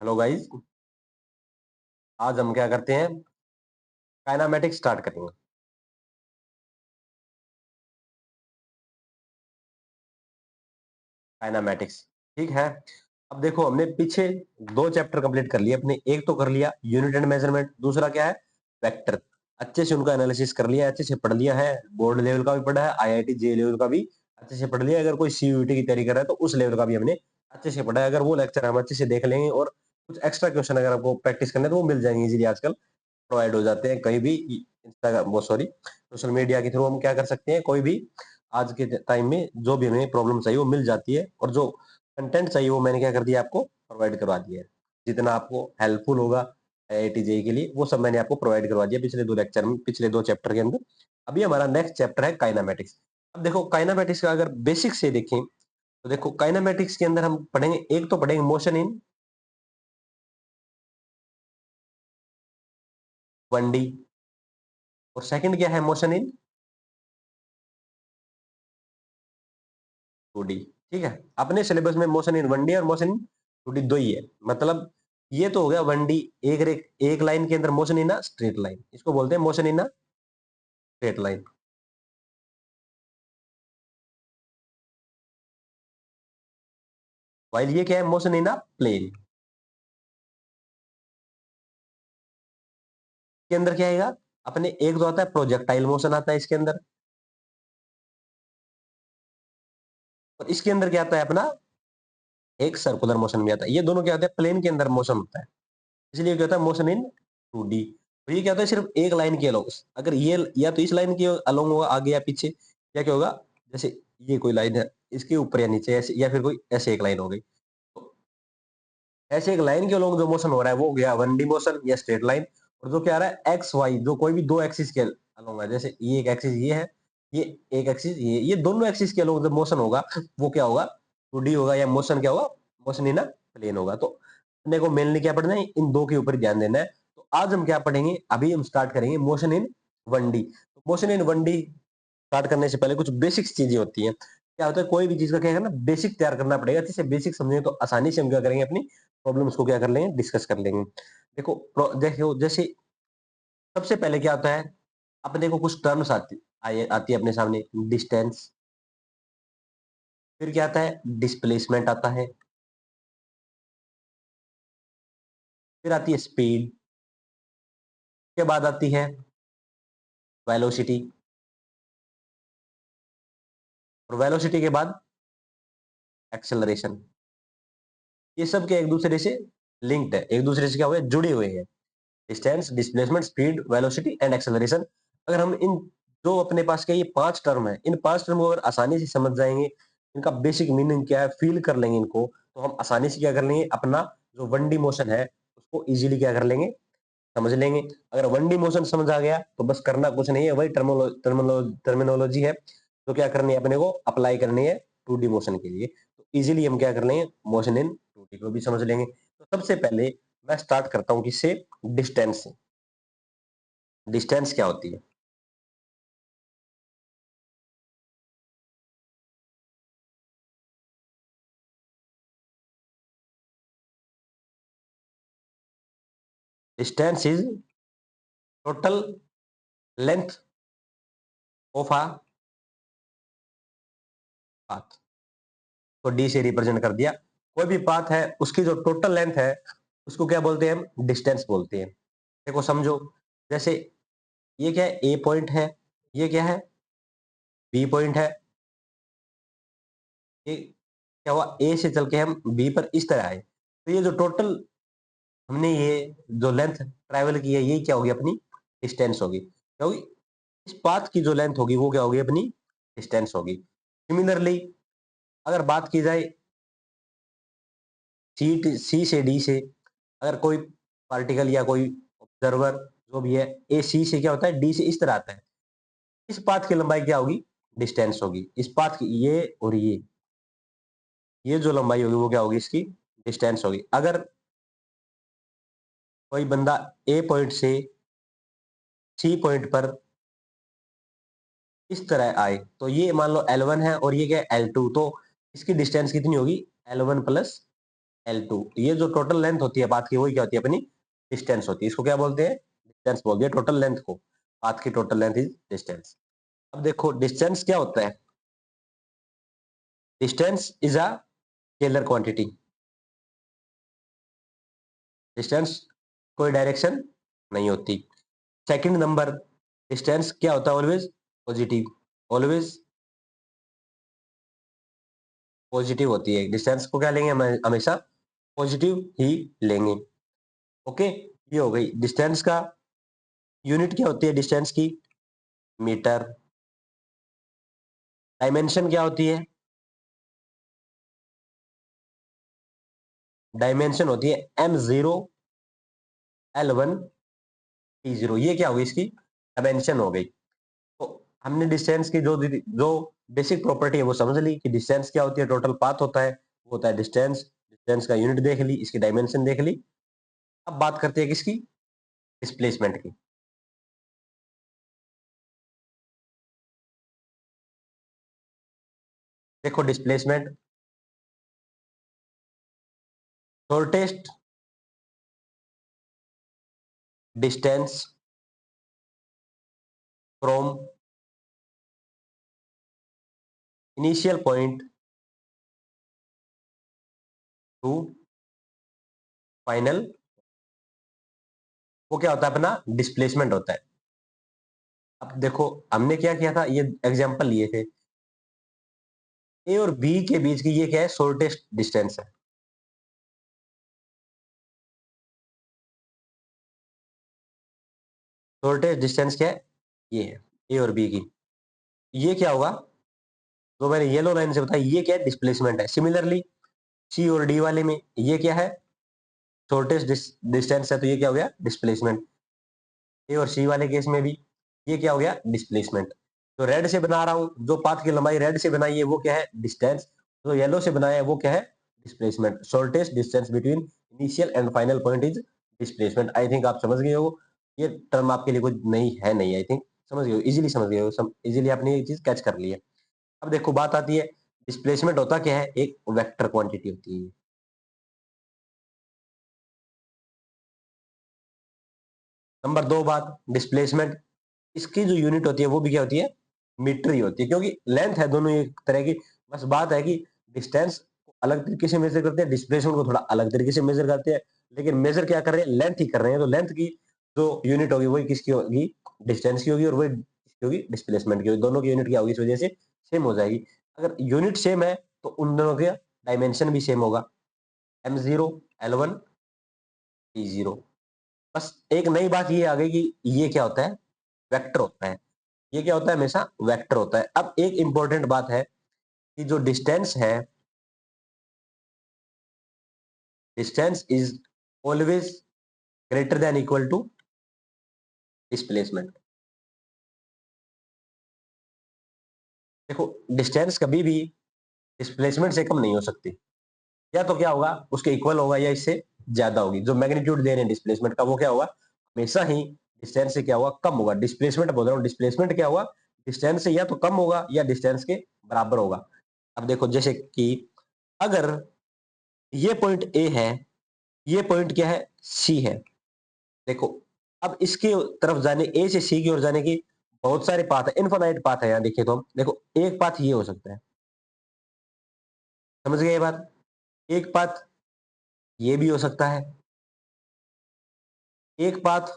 Hello guys. आज हम क्या करते हैं, काइनामेटिक्स स्टार्ट करेंगे। काइनामेटिक्स, ठीक है। अब देखो, हमने पीछे दो चैप्टर कंप्लीट कर लिए अपने। एक तो कर लिया यूनिट एंड मेजरमेंट, दूसरा क्या है, वेक्टर। अच्छे से उनका एनालिसिस कर लिया, अच्छे से पढ़ लिया है। बोर्ड लेवल का भी पढ़ा है, आईआईटी जे लेवल का भी अच्छे से पढ़ लिया। अगर कोई सीयूईटी की तैयारी कर रहा है तो उस लेवल का भी हमने अच्छे से पढ़ा है। अगर वो लेक्चर हम अच्छे से देख लेंगे और कुछ एक्स्ट्रा क्वेश्चन अगर आपको प्रैक्टिस करने हैं तो वो मिल जाएंगे इजीली। आजकल प्रोवाइड हो जाते हैं कहीं भी, इंस्टाग्राम वो सॉरी सोशल मीडिया के थ्रू हम क्या कर सकते हैं, कोई भी आज के टाइम में जो भी हमें प्रॉब्लम चाहिए वो मिल जाती है। और जो कंटेंट चाहिए वो मैंने क्या कर दिया, आपको प्रोवाइड करवा दिया है। जितना आपको हेल्पफुल होगा आईआईटी जेईई के लिए वो सब मैंने आपको प्रोवाइड करवा दिया पिछले दो लेक्चर में, पिछले दो चैप्टर के अंदर। अभी हमारा नेक्स्ट चैप्टर है काइनामेटिक्स। अब देखो, काइनामेटिक्स का अगर बेसिक से देखें तो देखो, काइनामेटिक्स के अंदर हम पढ़ेंगे, एक तो पढ़ेंगे मोशन इन 1D, और सेकंड क्या है, मोशन इन 2D। ठीक है, अपने सिलेबस में मोशन इन 1D और मोशन इन 2D दो ही है। मतलब ये तो हो गया 1D, एक लाइन के अंदर मोशन इन स्ट्रेट लाइन, इसको बोलते हैं motion in straight line. While ये क्या है, मोशन इन प्लेन। के अंदर क्या आएगा अपने, एक तो आता है प्रोजेक्टाइल मोशन आता है इसके अंदर, और इसके अंदर क्या आता है अपना, एक सर्कुलर मोशन भी आता है। ये दोनों क्या होता है, प्लेन के अंदर मोशन होता है, इसलिए क्या होता है मोशन इन 2D। तो ये क्या होता है, सिर्फ एक लाइन के अलोंग। अगर ये या तो इस लाइन के अलोंग होगा, आगे या पीछे, या क्या होगा, जैसे ये कोई लाइन है, इसके ऊपर या नीचे ऐसे, या फिर कोई ऐसे एक लाइन हो गई। तो ऐसे एक लाइन के अलोंग जो मोशन हो रहा है वो हो गया 1D मोशन या स्ट्रेट लाइन। और जो क्या आ रहा है एक्स वाई, जो कोई भी दो एक्सिस के अलोंग है, जैसे ये एक एक्सिस ये है, ये एक एक्सिस ये दोनों एक्सिस के अलोंग जो मोशन होगा वो क्या होगा, 2D होगा, या मोशन क्या होगा, मोशन इन प्लेन होगा। तो अपने को मेनली क्या पढ़ना है, इन दो के ऊपर ध्यान देना है। तो आज हम क्या पढ़ेंगे, अभी हम स्टार्ट करेंगे मोशन इन 1D। तो मोशन इन 1D स्टार्ट करने से पहले कुछ बेसिक्स चीजें होती हैं। क्या होता है, कोई भी चीज का क्या है ना, बेसिक तैयार करना पड़ेगा। अच्छे से बेसिक समझेंगे तो आसानी से हम क्या करेंगे, अपनी प्रॉब्लम्स को क्या कर लेंगे, डिस्कस कर लेंगे। देखो जैसे सबसे पहले क्या होता है, अपने को कुछ टर्म्स आती है अपने सामने। डिस्टेंस, फिर क्या आता है, डिस्प्लेसमेंट आता है, फिर आती है स्पीड, के बाद आती है वेलोसिटी, और वेलोसिटी के बाद एक्सेलरेशन। ये सब क्या एक दूसरे से लिंक्ड है, एक दूसरे से क्या हुए, जुड़े हुए हैं। Distance, displacement, speed, velocity and acceleration. अगर हम इन जो अपने पास के ये पांच टर्म है, इन पांच टर्म को अगर आसानी से समझ जाएंगे, इनका बेसिक मीनिंग क्या है, फील कर लेंगे इनको, तो हम आसानी से क्या कर लेंगे, अपना जो 1D मोशन है उसको इजीली क्या कर लेंगे, समझ लेंगे। अगर 1D मोशन समझ आ गया तो बस करना कुछ नहीं है, वही टर्मिनोलॉजी है तो क्या करनी है, अपने को अप्लाई करनी है 2D मोशन के लिए। तो इजीली हम क्या कर लेंगे, मोशन इन 2D को भी समझ लेंगे। तो सबसे पहले मैं स्टार्ट करता हूं किससे, डिस्टेंस से। डिस्टेंस क्या होती है, distance is total length of a path. तो डी से रिप्रेजेंट कर दिया, कोई भी पाथ है उसकी जो टोटल लेंथ है उसको क्या बोलते हैं, हम डिस्टेंस बोलते हैं। देखो समझो, जैसे ये क्या है, ए पॉइंट है, ये क्या है, बी पॉइंट है। ये क्या हुआ, ए से चल के हम बी पर इस तरह आए, तो ये जो टोटल हमने ये जो लेंथ ट्रैवल की है, ये क्या होगी, अपनी डिस्टेंस होगी। क्या होगी, इस पाथ की जो लेंथ होगी वो क्या होगी, अपनी डिस्टेंस होगी। सिमिलरली अगर बात की जाए सी से डी से, अगर कोई पार्टिकल या कोई ऑब्जर्वर जो भी है, ए सी से क्या होता है, डी से इस तरह आता है, इस पाथ की लंबाई क्या होगी, डिस्टेंस होगी। इस पाथ की ये और ये जो लंबाई होगी वो क्या होगी, इसकी डिस्टेंस होगी। अगर कोई बंदा ए पॉइंट से सी पॉइंट पर इस तरह आए, तो ये मान लो L1 है और ये क्या है, L2, तो इसकी डिस्टेंस कितनी होगी, L1 प्लस L2, ये जो टोटल लेंथ होती है पाथ की वही क्या होती है अपनी डिस्टेंस होती है। इसको क्या बोलते हैं? डिस्टेंस बोलते हैं टोटल लेंथ को। पाथ की टोटल लेंथ इज डिस्टेंस। अब देखो डिस्टेंस क्या होता है? Distance is a scalar quantity. Distance कोई डायरेक्शन नहीं होती। सेकंड नंबर, डिस्टेंस क्या होता है? Always positive. ऑलवेज पॉजिटिव होती है। डिस्टेंस को क्या लेंगे हम हमेशा? पॉजिटिव ही लेंगे। ओके, ये हो गई डिस्टेंस का। यूनिट क्या होती है डिस्टेंस की? मीटर। डायमेंशन क्या होती है? डायमेंशन होती है M0 L1 T0। ये क्या होगी? इसकी डायमेंशन हो गई। तो हमने डिस्टेंस की जो बेसिक प्रॉपर्टी है वो समझ ली कि डिस्टेंस क्या होती है, टोटल पाथ होता है, वो होता है डिस्टेंस। डिस्टेंस का यूनिट देख ली, इसकी डायमेंशन देख ली। अब बात करते हैं किसकी? डिस्प्लेसमेंट की। देखो displacement, shortest distance from initial point two final, वो क्या होता है? अपना डिस्प्लेसमेंट होता है। अब देखो हमने क्या किया था, ये एग्जांपल लिए थे। ए और बी के बीच की ये क्या है? शॉर्टेस्ट डिस्टेंस है। शॉर्टेस्ट डिस्टेंस क्या है? ये है ए और बी की। ये क्या होगा? जो मैंने येलो लाइन से बताया, ये क्या है? डिस्प्लेसमेंट है। सिमिलरली सी और डी वाले में ये क्या है? शॉर्टेस्ट डिस्टेंस है, तो ये क्या हो गया? डिस्प्लेसमेंट। ए और सी वाले केस में भी ये क्या हो गया? डिस्प्लेसमेंट। जो रेड से बना रहा हूं, जो पाथ की लंबाई रेड से बनाई है वो क्या है? डिस्टेंस। जो येलो से बनाया है वो क्या है? Displacement. Shortest distance between initial and final point is displacement. I think आप समझ गए हो। ये टर्म आपके लिए कुछ नहीं है, नहीं, आई थिंक समझ गए हो, इजीली समझ गए हो, इजीली आपने ये चीज कैच कर ली है। अब देखो बात आती है, डिस्प्लेसमेंट होता क्या है? एक वेक्टर क्वांटिटी होती है। नंबर दो बात, डिस्प्लेसमेंट, इसकी जो यूनिट होती है वो भी क्या होती है? मीटर ही होती है, क्योंकि लेंथ है दोनों एक तरह की। बस बात है कि डिस्टेंस अलग तरीके से मेजर करते हैं, डिस्प्लेसमेंट को थोड़ा अलग तरीके से मेजर करते हैं। लेकिन मेजर क्या कर रहे हैं? लेंथ ही कर रहे हैं। तो लेंथ की जो यूनिट होगी वही किसकी होगी? डिस्टेंस की होगी, और वही किसकी होगी? डिस्प्लेसमेंट की होगी। दोनों की यूनिट क्या होगी? इस वजह से सेम हो जाएगी। अगर यूनिट सेम है तो उन दोनों का डायमेंशन भी सेम होगा। M0 L1 T0। बस एक नई बात ये आ गई कि ये क्या होता है? वेक्टर होता है। ये क्या होता है? हमेशा वेक्टर होता है। अब एक इंपॉर्टेंट बात है कि जो डिस्टेंस है, distance is always greater than equal to displacement. देखो डिस्टेंस कभी भी डिस्प्लेसमेंट से कम नहीं हो सकती। या तो क्या होगा? उसके इक्वल होगा या इससे ज्यादा होगी। जो मैग्नीट्यूड दे रहे हैं डिस्प्लेसमेंट का वो क्या होगा? हमेशा ही डिस्टेंस से क्या होगा? कम होगा। डिस्प्लेसमेंट बोल रहा हूँ, डिस्प्लेसमेंट क्या होगा? डिस्टेंस से या तो कम होगा या डिस्टेंस के बराबर होगा। अब देखो जैसे कि अगर ये पॉइंट ए है, ये पॉइंट क्या है? सी है। देखो अब इसके तरफ जाने, ए से सी की ओर जाने की बहुत सारे पाथ है, इनफाइनाइट पाथ है। यहाँ देखिए तो हम देखो एक पाथ ये हो सकता है। समझ गए ये बात? एक पाथ ये भी हो सकता है। एक पाथ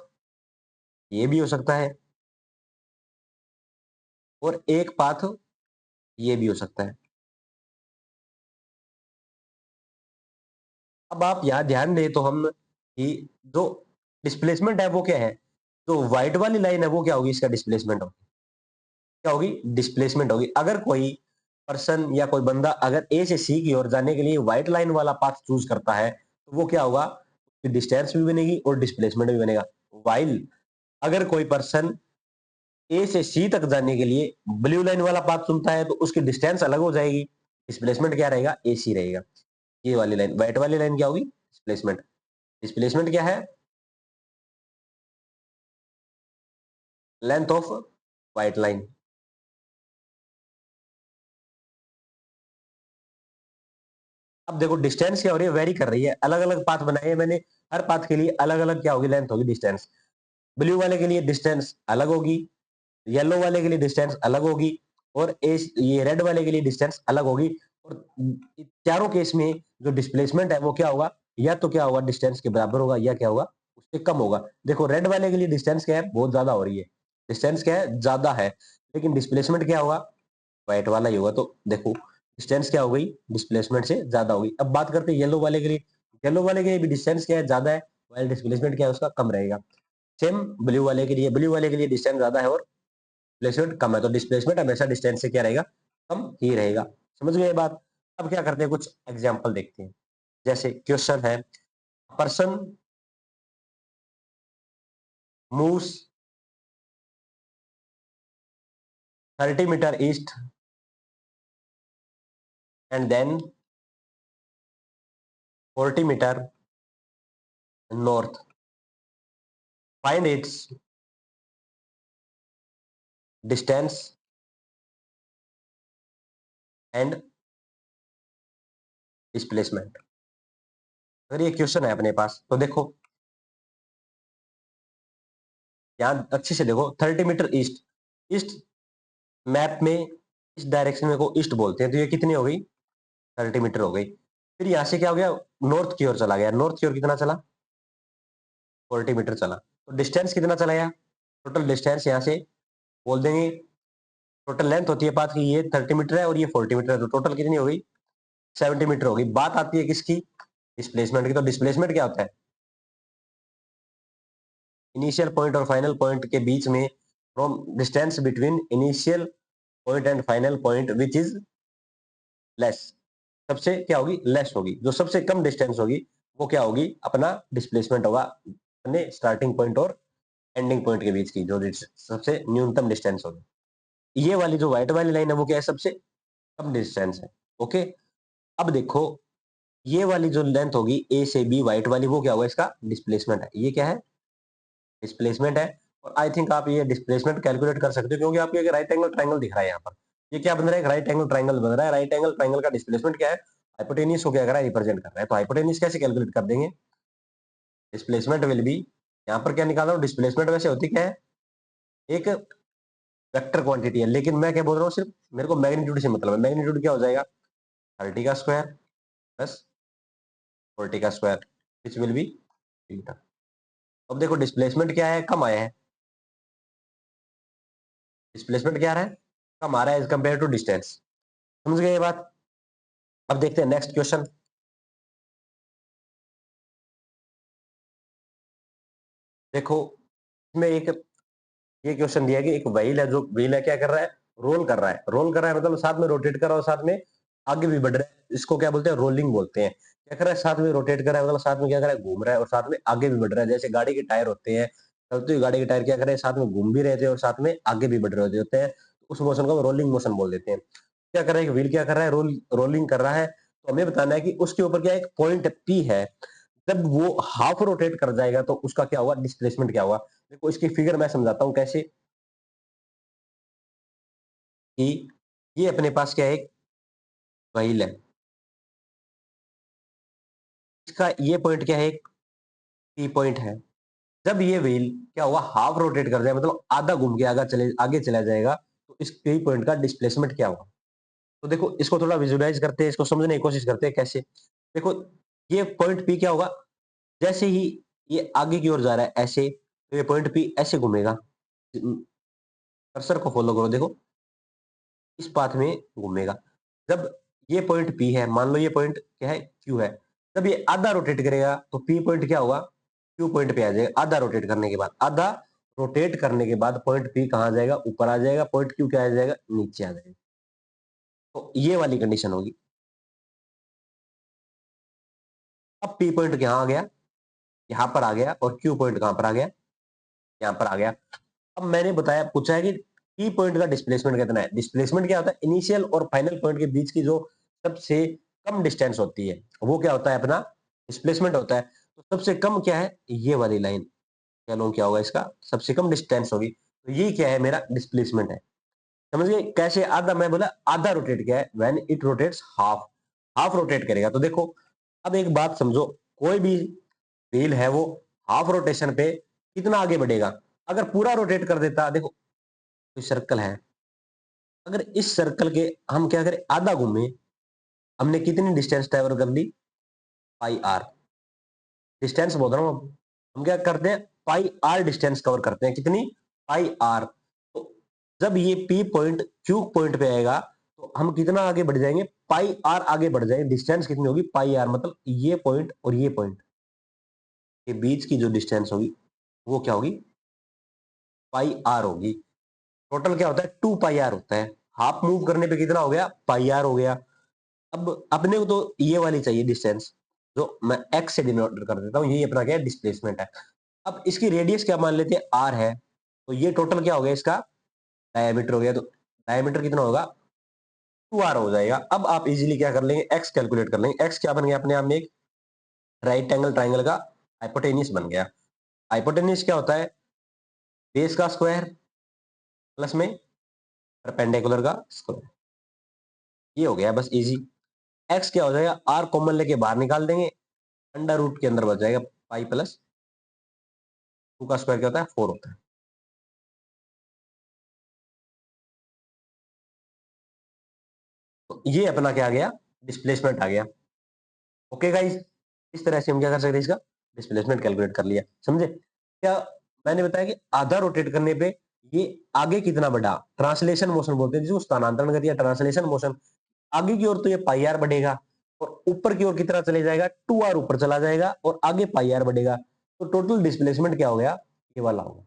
ये भी हो सकता है। और एक पाथ ये भी हो सकता है। अब आप यहाँ ध्यान दें तो हम कि जो डिस्प्लेसमेंट है वो क्या है? जो व्हाइट वाली लाइन है वो क्या होगी? इसका डिस्प्लेसमेंट होगी। क्या होगी? डिस्प्लेसमेंट होगी। अगर कोई पर्सन या कोई बंदा अगर ए से सी की ओर जाने के लिए व्हाइट लाइन वाला पाथ चूज करता है तो वो क्या होगा? डिस्टेंस भी बनेगी और डिस्प्लेसमेंट भी बनेगा। वाइल अगर कोई पर्सन ए से सी तक जाने के लिए ब्लू लाइन वाला पाथ चुनता है तो उसकी डिस्टेंस अलग हो जाएगी। डिस्प्लेसमेंट क्या रहेगा? ए सी रहेगा। ये वाली लाइन, व्हाइट वाली लाइन क्या होगी? डिस्प्लेसमेंट। डिस्प्लेसमेंट क्या है? Length of white line. अब देखो डिस्टेंस क्या हो रही है, वेरी कर रही है, अलग अलग पाथ बनाए हैं मैंने, हर पाथ के लिए अलग अलग क्या होगी, लेंथ होगी, डिस्टेंस। ब्लू वाले के लिए डिस्टेंस अलग होगी, येलो वाले के लिए डिस्टेंस अलग होगी, और ये रेड वाले के लिए डिस्टेंस अलग होगी। और चारों केस में जो डिस्प्लेसमेंट है वो क्या होगा, या तो क्या होगा डिस्टेंस के बराबर होगा, या क्या होगा उससे कम होगा। देखो रेड वाले के लिए डिस्टेंस क्या है, बहुत ज्यादा हो रही है, डिस्टेंस क्या है, ज्यादा है, लेकिन डिस्प्लेसमेंट क्या होगा, व्हाइट वाला ही होगा। तो देखो डिस्टेंस क्या हो गई, डिस्प्लेसमेंट से ज्यादा होगी। अब बात करते हैं येलो वाले के लिए, येलो वाले के लिए भी डिस्टेंस क्या है, ज्यादा है, वाइल डिस्प्लेसमेंट क्या है उसका, कम रहेगा। सेम ब्लू वाले के लिए, ब्लू वाले के लिए डिस्टेंस ज्यादा है और डिस्प्लेसमेंट कम है, तो डिस्प्लेसमेंट हमेशा डिस्टेंस से क्या रहेगा, कम ही रहेगा। समझ गए ये बात। अब क्या करते हैं, कुछ एग्जाम्पल देखते हैं। जैसे क्वेश्चन है, person moves 30 meter east and then 40 meter north, find its distance and displacement. अगर ये क्वेश्चन है अपने पास तो देखो यहाँ अच्छे से देखो, 30 मीटर ईस्ट, ईस्ट मैप में इस डायरेक्शन में को ईस्ट बोलते हैं, तो ये कितनी हो गई, 30 मीटर हो गई। फिर यहाँ से क्या हो गया, नॉर्थ की ओर चला गया, नॉर्थ की ओर कितना चला, 40 मीटर चला, तो डिस्टेंस कितना चला गया, टोटल डिस्टेंस यहाँ से बोल देंगे, टोटल लेंथ होती है पाथ की, ये 30 मीटर है और ये 40 मीटर है, तो टोटल कितनी हो गई, 70 मीटर हो गई। बात आती है किसकी, डिस्प्लेसमेंट की। तो डिस्प्लेसमेंट क्या होता है, इनिशियल पॉइंट और फाइनल पॉइंट के बीच में, from distance between initial point and final point which is less, सबसे क्या होगी, लेस होगी, जो सबसे कम डिस्टेंस होगी वो क्या होगी, अपना डिस्प्लेसमेंट होगा, अपने स्टार्टिंग पॉइंट और एंडिंग पॉइंट के बीच की जो सबसे न्यूनतम डिस्टेंस होगी। ये वाली जो व्हाइट वाली लाइन है वो क्या है, सबसे कम डिस्टेंस है। ओके, अब देखो ये वाली जो लेंथ होगी ए से बी व्हाइट वाली, वो क्या होगा, इसका डिस्प्लेसमेंट है। ये क्या है, डिस्प्लेसमेंट है। और आई थिंक आप ये डिस्प्लेसमेंट कैलकुलेट कर सकते हो, क्योंकि आपको एक राइट एंगल ट्राइंगल दिख रहा है यहाँ पर। ये क्या बन रहा है, एक राइट एंगल ट्राइंगल बन रहा है। राइट एंगल ट्राइंगल का डिस्प्लेसमेंट क्या है, हाइपोटेनियस को क्या कर रहा है, रिप्रेजेंट कर रहा है। तो हाइपोटेनियस कैसे कैलकुलेट कर देंगे, डिस्प्लेसमेंट विल बी, यहाँ पर क्या निकाल रहा हूँ, डिस्प्लेसमेंट वैसे होती क्या है, एक वेक्टर क्वांटिटी है, लेकिन मैं क्या बोल रहा हूँ, सिर्फ मेरे को मैग्नीट्यूड से मतलब है। मैग्नीट्यूड क्या हो जाएगा, 30 का स्क्वायर प्लस 40 का square, which will be meter. अब देखो डिस्प्लेसमेंट क्या है, कम आया है, डिस्प्लेसमेंट क्या आ रहा है, कम आ रहा है एज कंपेयर टू डिस्टेंस। समझ गए ये बात। अब देखते हैं नेक्स्ट क्वेश्चन। देखो इसमें एक ये क्वेश्चन दिया कि एक व्हील है, जो व्हील है क्या कर रहा है, रोल कर रहा है। रोल कर रहा है मतलब साथ में रोटेट कर रहा है और साथ में आगे भी बढ़ रहा है, इसको क्या बोलते हैं, रोलिंग बोलते हैं। क्या कर रहा है, साथ में रोटेट कर रहा है, मतलब साथ में क्या कर रहा है, घूम रहा है और साथ में आगे भी बढ़ रहा है। जैसे गाड़ी के टायर होते हैं, चलती हुई गाड़ी के टायर क्या कर रहे हैं, साथ में घूम भी रहे थे और साथ में आगे भी बढ़ रहे होते हैं, उस मोशन को रोलिंग मोशन बोल देते हैं। क्या कर रहा है, व्हील क्या कर रहा है, रोलिंग कर रहा है। तो हमें बताना है कि उसके ऊपर क्या एक पॉइंट पी है, जब वो हाफ रोटेट कर जाएगा तो उसका क्या होगा, डिस्प्लेसमेंट क्या होगा। देखो इसकी फिगर मैं समझाता हूँ कैसे, कि ये अपने पास क्या है, एक व्हील है, इसका ये पॉइंट क्या है, एक पी पॉइंट है। जब ये व्हील क्या होगा, हाफ रोटेट कर जाए, मतलब आधा घूम के आगे चला जाएगा, तो इस पी पॉइंट का डिस्प्लेसमेंट क्या होगा। तो देखो इसको थोड़ा विजुलाइज करते हैं, इसको समझने की कोशिश करते हैं कैसे। देखो ये पॉइंट पी क्या होगा, जैसे ही ये आगे की ओर जा रहा है ऐसे, तो ये पॉइंट पी ऐसे घूमेगा। कर्सर को फॉलो करो, देखो इस पाथ में घूमेगा। जब ये पॉइंट पी है, मान लो ये पॉइंट क्या है, क्यू है, जब ये आधा रोटेट करेगा तो पी पॉइंट क्या होगा, क्यू पॉइंट पे आ जाएगा। आधा रोटेट करने के बाद, आधा रोटेट करने के बाद पॉइंट पी कहाँ आ जाएगा, ऊपर आ जाएगा, पॉइंट क्यू क्या आ जाएगा, नीचे आ जाएगा। तो ये वाली कंडीशन होगी। अब पी पॉइंट यहाँ आ गया, यहाँ पर आ गया, और क्यू पॉइंट कहाँ पर आ गया, यहाँ पर आ गया। अब मैंने बताया, पूछा है कि पी पॉइंट का डिस्प्लेसमेंट कितना है। डिस्प्लेसमेंट क्या होता है, इनिशियल और फाइनल पॉइंट के बीच की जो सबसे कम डिस्टेंस होती है, वो क्या होता है, अपना डिस्प्लेसमेंट होता है। तो सबसे कम क्या है, ये वाली लाइन, क्या लॉन्ग क्या होगा, इसका सबसे कम डिस्टेंस होगी। तो ये क्या है, मेरा डिस्प्लेसमेंट है। समझ गए कैसे, आधा मैं बोला आधा रोटेट क्या है, when it rotates half, half rotate करेगा। तो देखो अब एक बात समझो, कोई भी व्हील है वो हाफ रोटेशन पे कितना आगे बढ़ेगा। अगर पूरा रोटेट कर देता, देखो कोई सर्कल है, अगर इस सर्कल के हम क्या करें, आधा घूमे, हमने कितनी डिस्टेंस ट्रेवल कर ली, पाई आर। डिस्टेंस बोल रहा हूं, अब हम क्या करते हैं, पाई आर डिस्टेंस कवर करते हैं, कितनी, पाई आर। तो जब ये पी पॉइंट क्यू पॉइंट पे आएगा तो हम कितना आगे बढ़ जाएंगे, पाई आर आगे बढ़ जाएंगे। डिस्टेंस कितनी होगी, पाई आर, मतलब ये पॉइंट और ये पॉइंट के बीच की जो डिस्टेंस होगी वो क्या होगी, पाई आर होगी। टोटल क्या होता है, 2 पाई आर होता है। हाफ मूव करने पे कितना हो गया, पाई आर हो गया। अब अपने को तो ये वाली चाहिए डिस्टेंस, जो मैं एक्स से डिनोट कर देता हूँ, यही अपना क्या है, डिस्प्लेसमेंट है। अब इसकी रेडियस क्या मान लेते हैं, आर है, तो ये टोटल क्या हो गया, इसका डायमीटर हो गया। तो डायमीटर कितना होगा, 2r हो जाएगा। अब आप इजीली क्या कर लेंगे, एक्स कैलकुलेट कर लेंगे। एक्स क्या बन गया अपने आप में, एक राइट एंगल ट्राइंगल का हाइपोटेन्यूज बन गया। हाइपोटेन्यूज क्या होता है, बेस का स्क्वायर प्लस में परपेंडिकुलर का स्क्वायर। ये हो गया बस इजी। एक्स क्या हो जाएगा, आर कॉमन लेके बाहर निकाल देंगे, अंडर रूट के अंदर बच जाएगा पाई प्लस 2 का स्क्वायर क्या होता है, 4 होता है। तो ये अपना क्या आ गया, डिस्प्लेसमेंट आ गया। ओके गाइस, इस तरह से हम क्या कर सकते हैं, इसका डिस्प्लेसमेंट कैलकुलेट कर लिया, समझे क्या। मैंने बताया कि आधा रोटेट करने पे ये आगे कितना बढ़ा, ट्रांसलेशन मोशन बोलते हैं जिसको, स्थानांतरण गति या ट्रांसलेशन मोशन। आगे की ओर तो ये पाई आर बढ़ेगा, और ऊपर की ओर कितना चले जाएगा, 2r ऊपर चला जाएगा, और आगे पाई आर बढ़ेगा। तो टोटल डिस्प्लेसमेंट क्या हो गया, ये वाला होगा।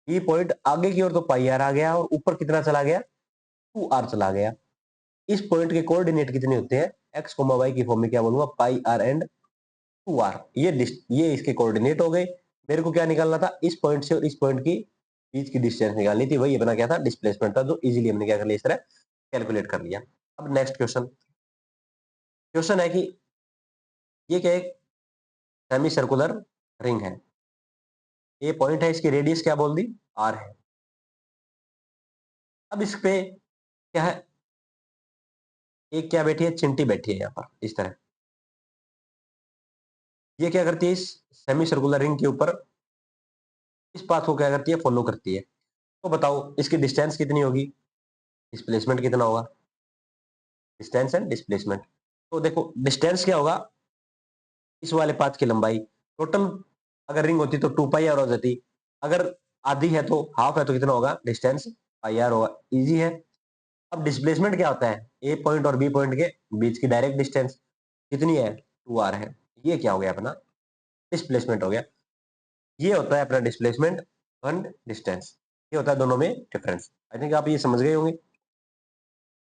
ये पॉइंट आगे की ओर तो पाई आर आ गया, और ऊपर कितना चला गया, 2r चला गया। इस पॉइंट के कोऑर्डिनेट कितने होते हैं, एक्स कोमा वाई की फॉर्म में क्या बोलूंगा, पाई आर एंड 2r। ये इसके कोऑर्डिनेट हो गए। मेरे को क्या निकालना था, इस पॉइंट से और इस पॉइंट की बीच की डिस्टेंस निकालनी थी, वही अपना क्या था, डिस्प्लेसमेंट था, जो इजीली हमने क्या कर लिया, इस तरह कैलकुलेट कर लिया। अब नेक्स्ट क्वेश्चन, क्वेश्चन है कि ये क्या, एक सेमी सर्कुलर रिंग है, ये पॉइंट है, इसकी रेडियस क्या बोल दी, आर है। अब इस पे क्या है, एक क्या बैठी है, चिंटी बैठी है यहाँ पर इस तरह। ये क्या करती है, इस सेमी सर्कुलर रिंग के ऊपर इस पाथ को क्या करती है, फॉलो करती है। तो बताओ इसकी डिस्टेंस कितनी होगी, डिस्प्लेसमेंट कितना होगा, डिस्टेंस एंड डिस्प्लेसमेंट। तो देखो डिस्टेंस क्या होगा, इस वाले पाथ की लंबाई, टोटल अगर रिंग होती तो 2 पाई आर हो जाती, अगर आधी है तो हाफ है तो कितना होगा, डिस्टेंस पाई आर होगा, इजी है। अब डिस्प्लेसमेंट क्या होता है, ए पॉइंट और बी पॉइंट के बीच की डायरेक्ट डिस्टेंस कितनी है, 2r है। ये क्या हो गया अपना, डिस्प्लेसमेंट हो गया। ये होता है अपना डिस्प्लेसमेंट एंड डिस्टेंस, ये होता है दोनों में डिफरेंस। आई थिंक आप ये समझ गए होंगे,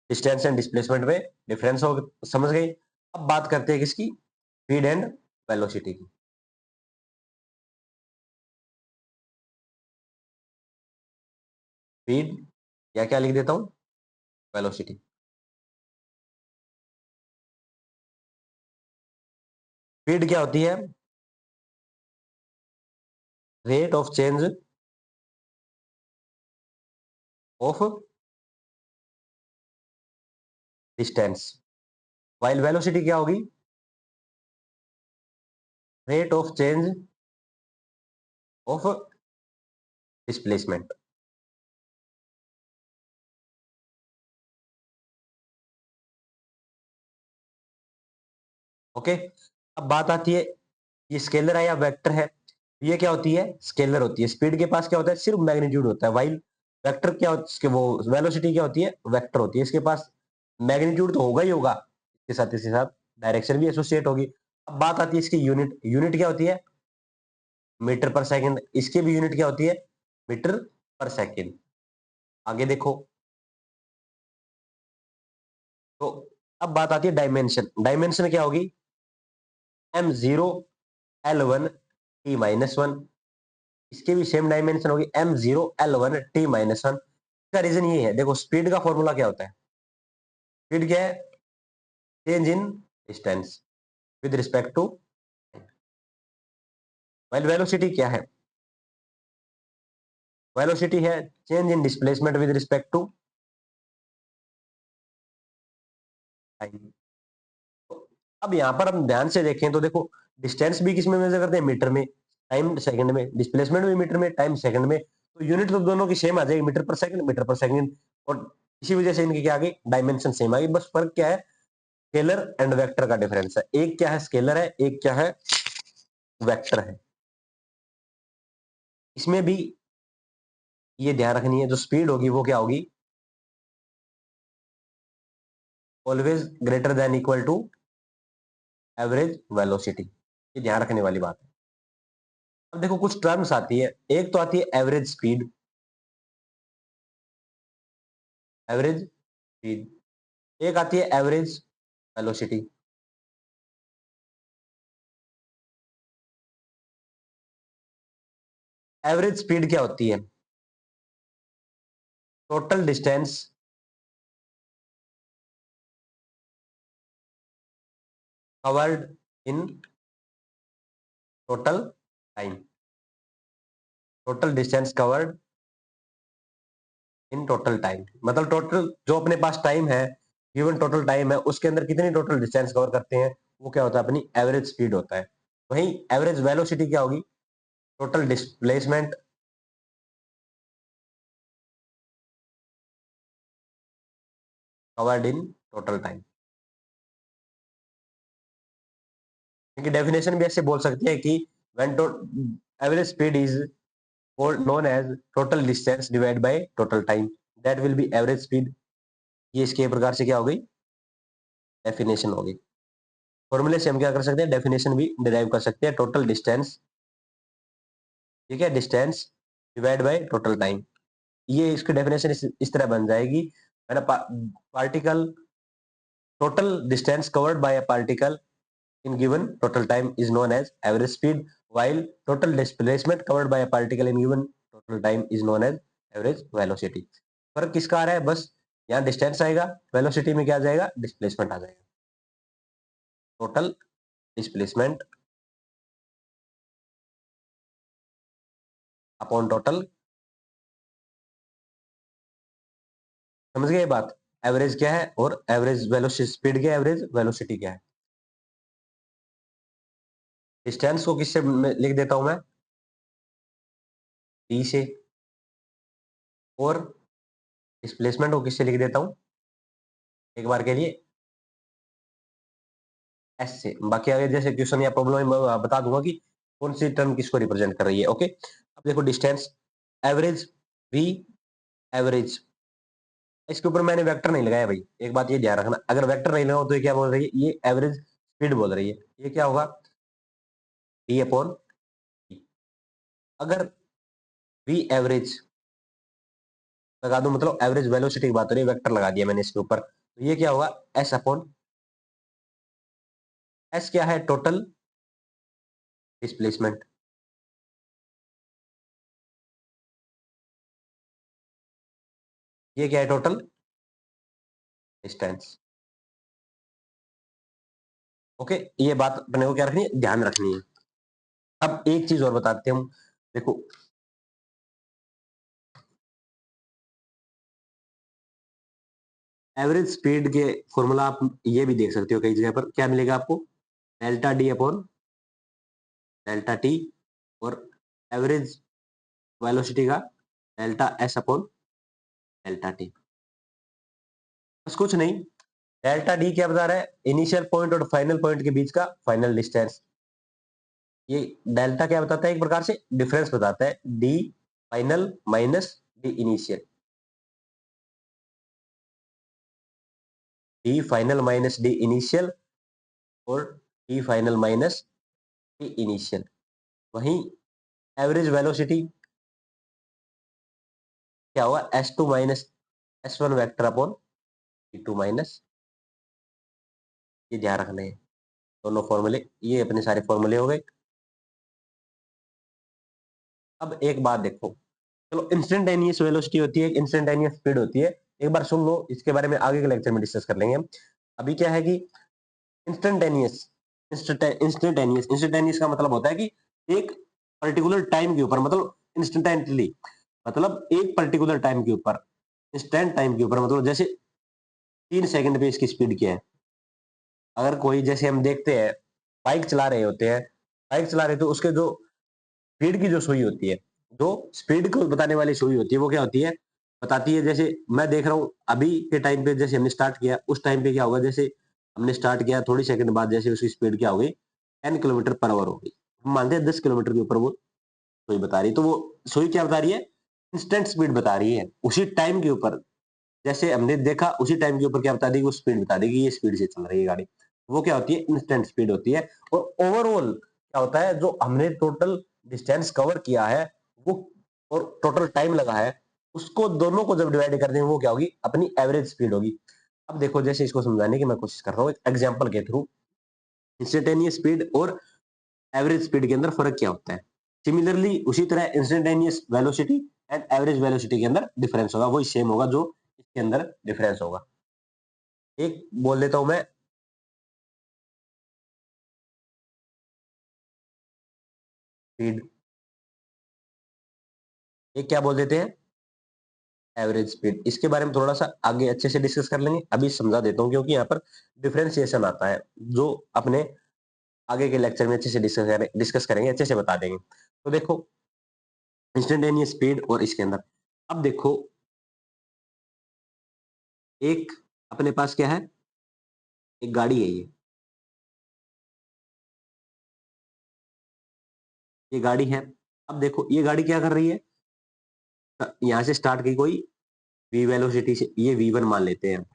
डिस्टेंस एंड डिस्प्लेसमेंट में डिफरेंस हो, समझ गए। अब बात करते हैं किसकी, स्पीड एंड वेलोसिटी की। स्पीड या क्या लिख देता हूं, वेलोसिटी। स्पीड क्या होती है, rate of change of distance, while velocity क्या होगी, rate of change of displacement. Okay, अब बात आती है, ये स्केलर है या वेक्टर है। ये क्या होती है, स्केलर होती है। स्पीड के पास क्या होता है, सिर्फ मैग्नीट्यूड होता है, वाइल वेक्टर क्या इसके वो वेलोसिटी क्या होती है, वेक्टर होती है। इसके पास मैग्नीट्यूड तो होगा ही होगा, इसके साथ डायरेक्शन भी एसोसिएट होगी। अब बात आती है इसकी यूनिट, यूनिट क्या होती है, मीटर पर सेकंड। इसकी भी यूनिट क्या होती है, मीटर पर सेकंड। आगे देखो, तो अब बात आती है डायमेंशन। डायमेंशन क्या होगी, m0 l1 t-1। इसके भी सेम डायमेंशन होगी, m0 l1 t-1। इसका रीजन ये है, देखो स्पीड का फॉर्मूला क्या होता है, स्पीड क्या है, change in distance with respect to, while velocity क्या है, वेलोसिटी है change in displacement with respect to time. तो अब यहाँ पर हम ध्यान से देखें तो देखो डिस्टेंस भी किसमें मेजर करते हैं, मीटर में, टाइम सेकंड में, डिस्प्लेसमेंट भी मीटर में, टाइम सेकंड में, तो यूनिट तो दोनों की सेम आ जाएगी, metre per second, metre per second. और इसी वजह से इनकी क्या आ गई, डायमेंशन सेम आ गई। बस फर्क क्या है, स्केलर एंड वेक्टर का डिफरेंस है, एक क्या है स्केलर है, एक क्या है वेक्टर है। इसमें भी ये ध्यान रखनी है, जो स्पीड होगी वो क्या होगी, always greater than equal to average velocity, ये ध्यान रखने वाली बात है। अब देखो कुछ टर्म्स आती है, एक तो आती है एवरेज स्पीड, एवरेज स्पीड, एक आती है एवरेज वेलोसिटी। एवरेज स्पीड क्या होती है, total distance covered in total time, total distance covered in total time, मतलब टोटल जो अपने पास टाइम है, गिवन टोटल टाइम है, उसके अंदर कितनी टोटल डिस्टेंस कवर करते हैं, वो क्या होता है, अपनी एवरेज स्पीड होता है। वहीं एवरेज वेलोसिटी क्या होगी, total displacement covered in total time. इनकी डेफिनेशन भी ऐसे बोल सकते हैं कि when average speed is known as total distance divided by total time, that will be average speed। ये इसके प्रकार से क्या हो गई, डेफिनेशन हो गई। फॉर्मूले से हम क्या कर सकते हैं, डेफिनेशन भी डिराइव कर सकते हैं, टोटल डिस्टेंस, ठीक है, distance divide by total time. ये इसकी डेफिनेशन इस तरह बन जाएगी, है ना, particle, total distance covered by a particle in given total time is known as average speed, while total displacement covered by a particle in given total time is known as average velocity। फर्क किसका आ रहा है, बस यहाँ distance आएगा, velocity में क्या आ जाएगा, डिस्प्लेसमेंट आ जाएगा, टोटल डिस्प्लेसमेंट अपॉन टोटल, समझ गए ये बात, एवरेज क्या है और एवरेज वेलोसिटी, स्पीड क्या है, एवरेज वेलोसिटी क्या है। डिस्टेंस को किससे लिख देता हूं मैं, डी से, और डिस्प्लेसमेंट को किससे लिख देता हूं, एक बार के लिए एस से। बाकी आगे जैसे क्वेश्चन या प्रॉब्लम में बता दूंगा कि कौन सी टर्म किसको रिप्रेजेंट कर रही है। ओके, अब देखो डिस्टेंस, एवरेज, वी एवरेज, इसके ऊपर मैंने वेक्टर नहीं लगाया भाई, एक बात ये ध्यान रखना, अगर वेक्टर नहीं लगाओ तो ये क्या बोल रही है, ये एवरेज स्पीड बोल रही है, ये क्या होगा, डी अपॉन, अगर वी एवरेज लगा दूं, मतलब एवरेज वेलोसिटी की बात हो रही है, वेक्टर लगा दिया मैंने इसके ऊपर, तो ये क्या होगा, एस अपॉन, एस क्या है, टोटल डिस्प्लेसमेंट, ये क्या है, टोटल डिस्टेंस। ओके, ये बात अपने को क्या रखनी है, ध्यान रखनी है। अब एक चीज और बताते हैं हम, देखो एवरेज स्पीड के फॉर्मूला आप ये भी देख सकते हो कई जगह पर, क्या मिलेगा आपको, delta D upon delta T, और एवरेज वेलोसिटी का delta S upon delta T. बस कुछ नहीं, डेल्टा डी क्या बता रहा है, इनिशियल पॉइंट और फाइनल पॉइंट के बीच का फाइनल डिस्टेंस। ये डेल्टा क्या बताता है, एक प्रकार से डिफरेंस बताता है, D final minus D initial, D final minus D initial, और D final minus D initial. वहीं एवरेज वेलोसिटी क्या हुआ, S two minus S one vector upon T two minus, ये ध्यान रखना है, दोनों फॉर्मूले, ये अपने सारे फॉर्मूले हो गए। अब एक बात देखो, चलो इंस्टेंटेनियस वेलोसिटी होती है, इंस्टेंटेनियस स्पीड होती है, एक बार सुन लो, इसके बारे में आगे के लेक्चर में डिस्कस कर लेंगे हम। अभी क्या है कि इंस्टेंटेनियस, इंस्टेंटेनियस, इंस्टेंटेनियस का मतलब होता है कि एक पर्टिकुलर टाइम के ऊपर, मतलब इंस्टेंटेनली, मतलब एक पर्टिकुलर टाइम के ऊपर, इंस्टेंट टाइम के ऊपर, मतलब जैसे 3 सेकंड पे इसकी स्पीड क्या है, अगर कोई जैसे हम देखते हैं बाइक चला रहे होते हैं, बाइक चला रहे तो उसके जो स्पीड की जो सुई होती है, जो स्पीड को बताने वाली सुई होती है, वो क्या होती है, बताती है। जैसे मैं देख रहा हूँ अभी के टाइम पे, जैसे हमने स्टार्ट किया उस टाइम पे क्या होगा, जैसे हमने स्टार्ट किया थोड़ी सेकंड बाद जैसे उसकी स्पीड क्या हो गई, 10 किलोमीटर पर आवर हो गई। हम मानते हैं 10 किलोमीटर के ऊपर वो सुई बता रही है, तो वो सुई क्या बता रही है, इंस्टेंट स्पीड बता रही है उसी टाइम के ऊपर। जैसे हमने देखा उसी टाइम के ऊपर क्या बता देगी, वो स्पीड बता देगी, ये स्पीड से चल रही है गाड़ी। वो क्या होती है, इंस्टेंट स्पीड होती है। और ओवरऑल क्या होता है, जो हमने टोटल डिस्टेंस कवर किया है वो, और टोटल टाइम लगा है, उसको दोनों को जब डिवाइड कर दें वो क्या होगी, अपनी एवरेज स्पीड होगी। अब देखो जैसे इसको समझाने की मैं कोशिश कर रहा हूँ एक एग्जाम्पल के थ्रू, इंस्टेंटेनियस स्पीड और एवरेज स्पीड के अंदर फर्क क्या होता है। सिमिलरली उसी तरह instantaneous velocity and average velocity के अंदर डिफरेंस होगा, वही सेम होगा जो इसके अंदर डिफरेंस होगा। एक बोल देता हूं मैं, स्पीड, एक क्या बोल देते हैं, एवरेज स्पीड। इसके बारे में थोड़ा सा आगे अच्छे से डिस्कस कर लेंगे, अभी समझा देता हूं क्योंकि यहाँ पर डिफरेंशिएशन आता है जो अपने आगे के लेक्चर में अच्छे से डिस्कस करेंगे, अच्छे से बता देंगे। तो देखो इंस्टेंटेनियस स्पीड और इसके अंदर, अब देखो एक अपने पास क्या है, एक गाड़ी है, ये गाड़ी है। अब देखो ये गाड़ी क्या कर रही है, यहाँ से स्टार्ट की कोई वी वेलोसिटी से, ये V1 मान लेते हैं।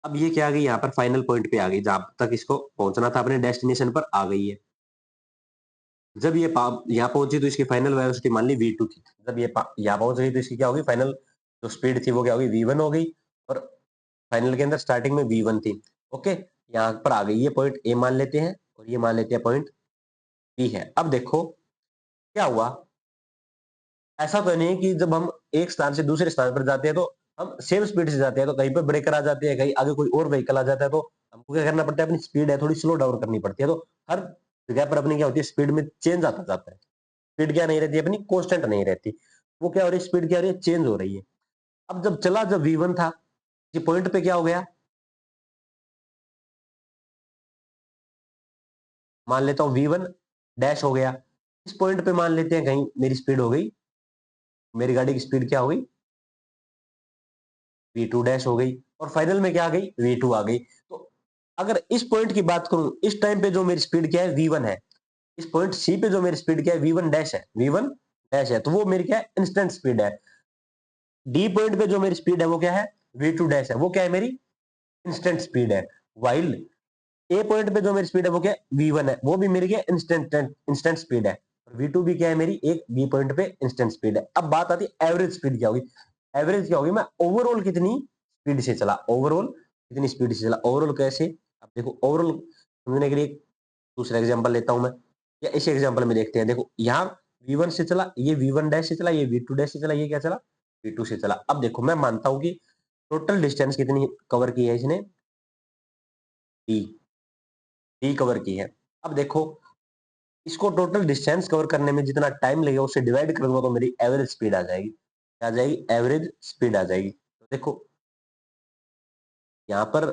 अब ये क्या आ गई, यहाँ पर फाइनल पॉइंट पे आ गई, जहां तक इसको पहुंचना था अपने डेस्टिनेशन पर आ गई है। जब ये यहाँ पहुंची तो इसकी फाइनल वेलोसिटी मान ली V2 थी। जब ये यहाँ पहुंच गई तो इसकी क्या होगी, फाइनल जो स्पीड थी वो क्या होगी, V1 हो गई। और फाइनल के अंदर स्टार्टिंग में V1 थी। ओके, यहाँ पर आ गई, ये पॉइंट ए मान लेते हैं और ये मान लेते हैं पॉइंट बी है। अब देखो क्या हुआ, ऐसा तो नहीं कि जब हम एक स्थान से दूसरे स्थान पर जाते हैं तो हम सेम स्पीड से जाते हैं, तो कहीं पर ब्रेकर आ जाते हैं, कहीं आगे कोई और व्हीकल आ जाता है, तो हमको क्या करना पड़ता है, अपनी स्पीड है थोड़ी स्लो डाउन करनी पड़ती है। तो हर जगह पर अपनी क्या होती है, स्पीड में चेंज आता जाता है। स्पीड क्या नहीं रहती, अपनी कांस्टेंट नहीं रहती। वो क्या हो रही है, स्पीड क्या हो रही है, चेंज हो रही है। अब जब चला, जब V1 था, ये पॉइंट पे क्या हो गया, मान लेता हूँ V1 डैश हो गया। इस पॉइंट पे मान लेते हैं कहीं मेरी स्पीड हो गई, मेरी गाड़ी की स्पीड क्या हो गई, V2 डैश हो गई। और फाइनल में क्या आ गई, V2 आ गई। तो अगर इस पॉइंट की बात करूं, इस टाइम पे जो मेरी स्पीड क्या है, V1 है। इस पॉइंट सी पे जो मेरी स्पीड क्या है, V1 डैश है, V1 डैश है, तो वो मेरी क्या है, इंस्टेंट स्पीड है। डी पॉइंट पे जो मेरी स्पीड है वो क्या है, V2 डैश है, वो क्या है, मेरी इंस्टेंट स्पीड है। वाइल ए पॉइंट पे जो मेरी स्पीड है वो क्या है, V1 है, वो भी मेरी क्या, इंस्टेंट इंस्टेंट स्पीड है। V2 भी क्या है मेरी, एक बी पॉइंट पे इंस्टेंट स्पीड है। अब बात आती है एवरेज स्पीड क्या होगी। एवरेज क्या होगी, मैं ओवरऑल कितनी स्पीड से चला, ओवरऑल कितनी स्पीड से चला, ओवरऑल कैसे। अब देखो ओवरऑल समझने के लिए दूसरा एग्जांपल लेता हूं मैं, या इस एग्जांपल में देखते हैं। देखो यहाँ V1 से चला, ये V1 डैश से चला, ये V2 डैश से चला, ये क्या चला, V2 से चला। अब देखो मैं मानता हूं कि टोटल डिस्टेंस कितनी कवर की है इसने, डी, डी कवर की है। अब देखो इसको टोटल डिस्टेंस कवर करने में जितना टाइम लगेगा उससे डिवाइड करूंगा तो मेरी एवरेज स्पीड आ जाएगी, क्या आ जाएगी, एवरेज स्पीड आ जाएगी। तो देखो यहाँ पर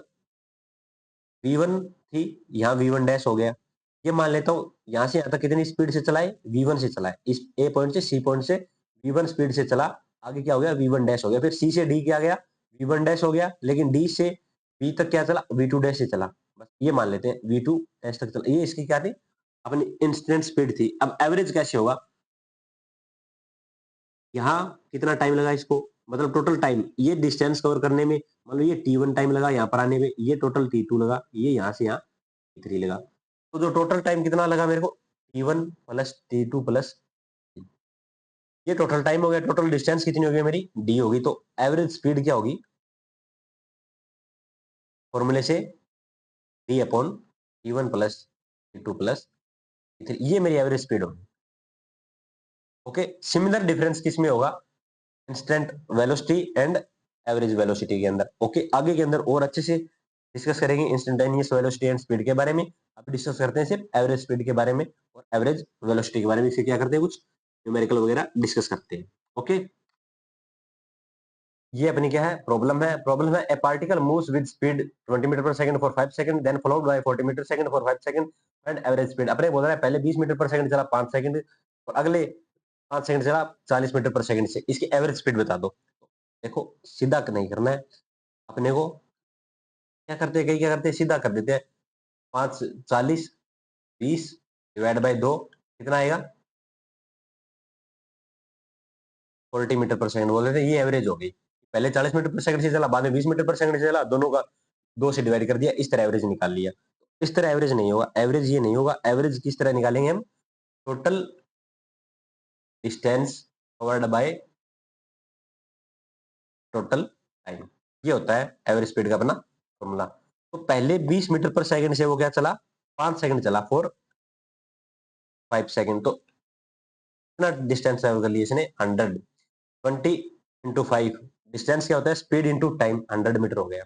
V1 थी, यहाँ V1 डैश हो गया। ये मान लेता हूँ यहाँ से यहाँ तक कितनी स्पीड से चलाए, V1 से चलाए, इस ए पॉइंट से सी पॉइंट से V1 स्पीड से चला। आगे क्या हो गया, V1 डैश हो गया। फिर सी से डी क्या गया, V1 डैश हो गया। लेकिन डी से बी तक क्या चला, V2 डैश से चला। बस ये मान लेते हैं V2 डैश तक चला, ये इसकी क्या थी, अपनी इंस्टेंट स्पीड थी। अब एवरेज कैसे होगा, यहाँ कितना टाइम लगा इसको, मतलब टोटल टाइम ये डिस्टेंस कवर करने में, मान लो ये T1 टाइम लगा यहाँ पर आने में, ये टोटल T2 लगा, ये यहाँ से यहाँ T3 लगा। तो जो टोटल टाइम कितना लगा मेरे को, T1 प्लस T2 प्लस, ये टोटल टाइम हो गया। टोटल डिस्टेंस कितनी होगी मेरी, डी होगी। तो एवरेज स्पीड क्या होगी, फॉर्मूले से D upon T1 plus T2 plus T3, ये मेरी एवरेज स्पीड होगी। ओके, सिमिलर डिफरेंस किसमें होगा, instant velocity and average velocity के अंदर। ओके, आगे के अंदर और अच्छे से डिस्कस करेंगे इंस्टेंटेनियस वेलोसिटी एंड स्पीड के बारे में। अभी डिस्कस करते हैं सिर्फ एवरेज स्पीड के बारे में और एवरेज वेलोसिटी के बारे में। इसे क्या करते हैं, कुछ न्यूमेरिकल वगैरह डिस्कस करते हैं। ओके, ये अपनी क्या है, प्रॉब्लम है a particle moves with speed 20 metre per second for 5 second then followed by 40 metre second for 5 second and average speed. अपने बोल रहा है पहले 20 मीटर पर सेकंड चला 5 सेकंड और अगले 5 सेकंड चला 40 मीटर पर सेकंड से, इसकी एवरेज स्पीड बता दो। देखो सीधा नहीं करना है अपने को, क्या करते हैं, कई क्या करते हैं सीधा कर देते हैं। 5 40 20 डिवाइड बाय 2 कितना आएगा, 40 मीटर पर सेकंड बोल रहे थे, ये एवरेज हो गई। पहले 40 मीटर पर सेकंड से चला, बाद में 20 मीटर पर सेकंड से चला, दोनों का 2 से डिवाइड कर दिया, इस तरह एवरेज निकाल लिया। इस तरह एवरेज नहीं होगा, एवरेज ये नहीं होगा। एवरेज किस तरह निकालेंगे हम, total distance covered by total time, ये होता है एवरेज स्पीड का अपना फॉर्मूला। तो पहले 20 मीटर पर सेकंड से वो क्या चला, 5 सेकंड चला फॉर 5 सेकंड, तो कितना डिस्टेंस ट्रेवल कर लिया इसने, 100। 20 इंटू 5, डिस्टेंस क्या होता है, स्पीड इंटू टाइम, 100 मीटर हो गया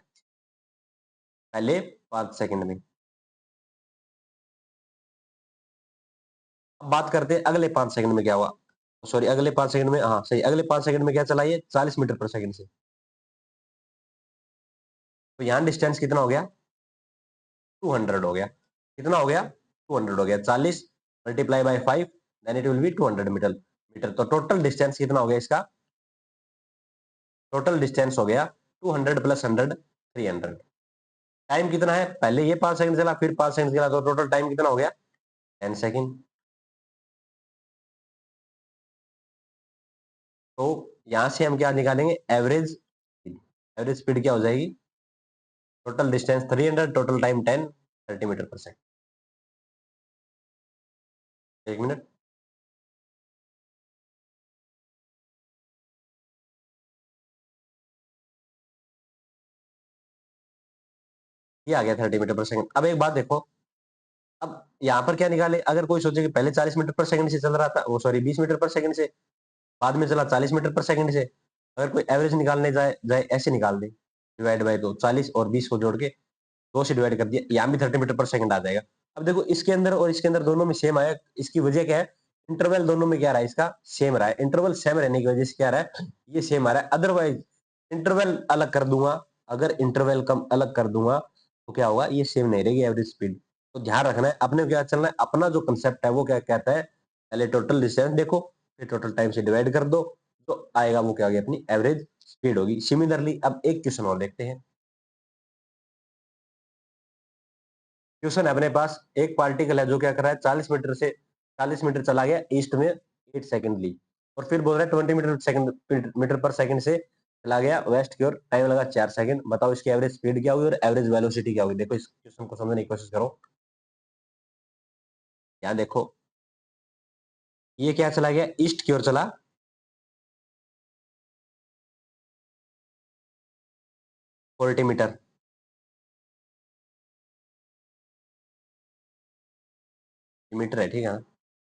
पहले 5 सेकंड में। अब बात करते हैं अगले 5 सेकंड में क्या हुआ, सॉरी अगले 5 सेकंड में, हाँ सही, अगले 5 सेकंड में क्या चला ये, 40 मीटर पर सेकंड से। तो यहाँ डिस्टेंस कितना हो गया, 200 हो गया। कितना हो गया, 200 हो गया। 40 multiply by 5 then it will be 200 meter meter. तो टोटल डिस्टेंस कितना हो गया इसका, टोटल डिस्टेंस हो गया 200 प्लस 100 300। टाइम कितना है, पहले ये 5 सेकंड चला फिर 5 सेकंड चला, तो टोटल टाइम कितना हो गया, 10 सेकंड। तो यहां से हम क्या निकालेंगे, एवरेज, एवरेज स्पीड क्या हो जाएगी, total distance 300, total time 10, 30 meter per second. एक मिनट, ये आ गया 30 मीटर पर सेकंड। अब एक बात देखो, अब यहाँ पर क्या निकाले, अगर कोई सोचे कि पहले 40 मीटर पर सेकंड से चल रहा था, वो सॉरी 20 मीटर पर सेकंड से, बाद में चला 40 मीटर पर सेकंड से, अगर कोई एवरेज निकालने जाए जाए ऐसे निकाल दे, डिवाइड बाय 2, 40 और 20 को जोड़ के 2 से डिवाइड कर दिया, यहाँ भी 30 मीटर पर सेकंड आ जाएगा। अब देखो इसके अंदर और इसके अंदर दोनों में सेम आया, इसकी वजह क्या है, इंटरवल दोनों में क्या रहा है, इसका सेम रहा है। इंटरवल सेम रहने की वजह से क्या रहा है, ये सेम आ रहा है। अदरवाइज इंटरवल अलग कर दूंगा, अगर इंटरवल कम अलग कर दूंगा तो क्या होगा, ये सेम नहीं रहेगी एवरेज स्पीड। तो ध्यान रखना है, अपने को क्या चलना है, अपना जो कंसेप्ट है वो क्या कहता है, पहले टोटल डिस्टेंस देखो, फिर टोटल टाइम से डिवाइड कर दो, तो आएगा वो क्या होगी, अपनी एवरेज स्पीड होगी। सिमिलरली अब एक क्वेश्चन और देखते हैं। क्वेश्चन है अपने पास, एक पार्टिकल है जो क्या कर रहा है, 40 मीटर चला गया ईस्ट में 8 सेकंड ली, और फिर बोल रहा है 20 मीटर पर सेकंड से चला गया वेस्ट की ओर, टाइम लगा 4 सेकंड। बताओ इसकी एवरेज स्पीड क्या हुई और एवरेज वेलोसिटी क्या हुई। देखो इस क्वेश्चन को समझने की कोशिश करो। यहाँ देखो, ये क्या चला गया, ईस्ट की ओर चला, 40 मीटर, मीटर है ठीक है,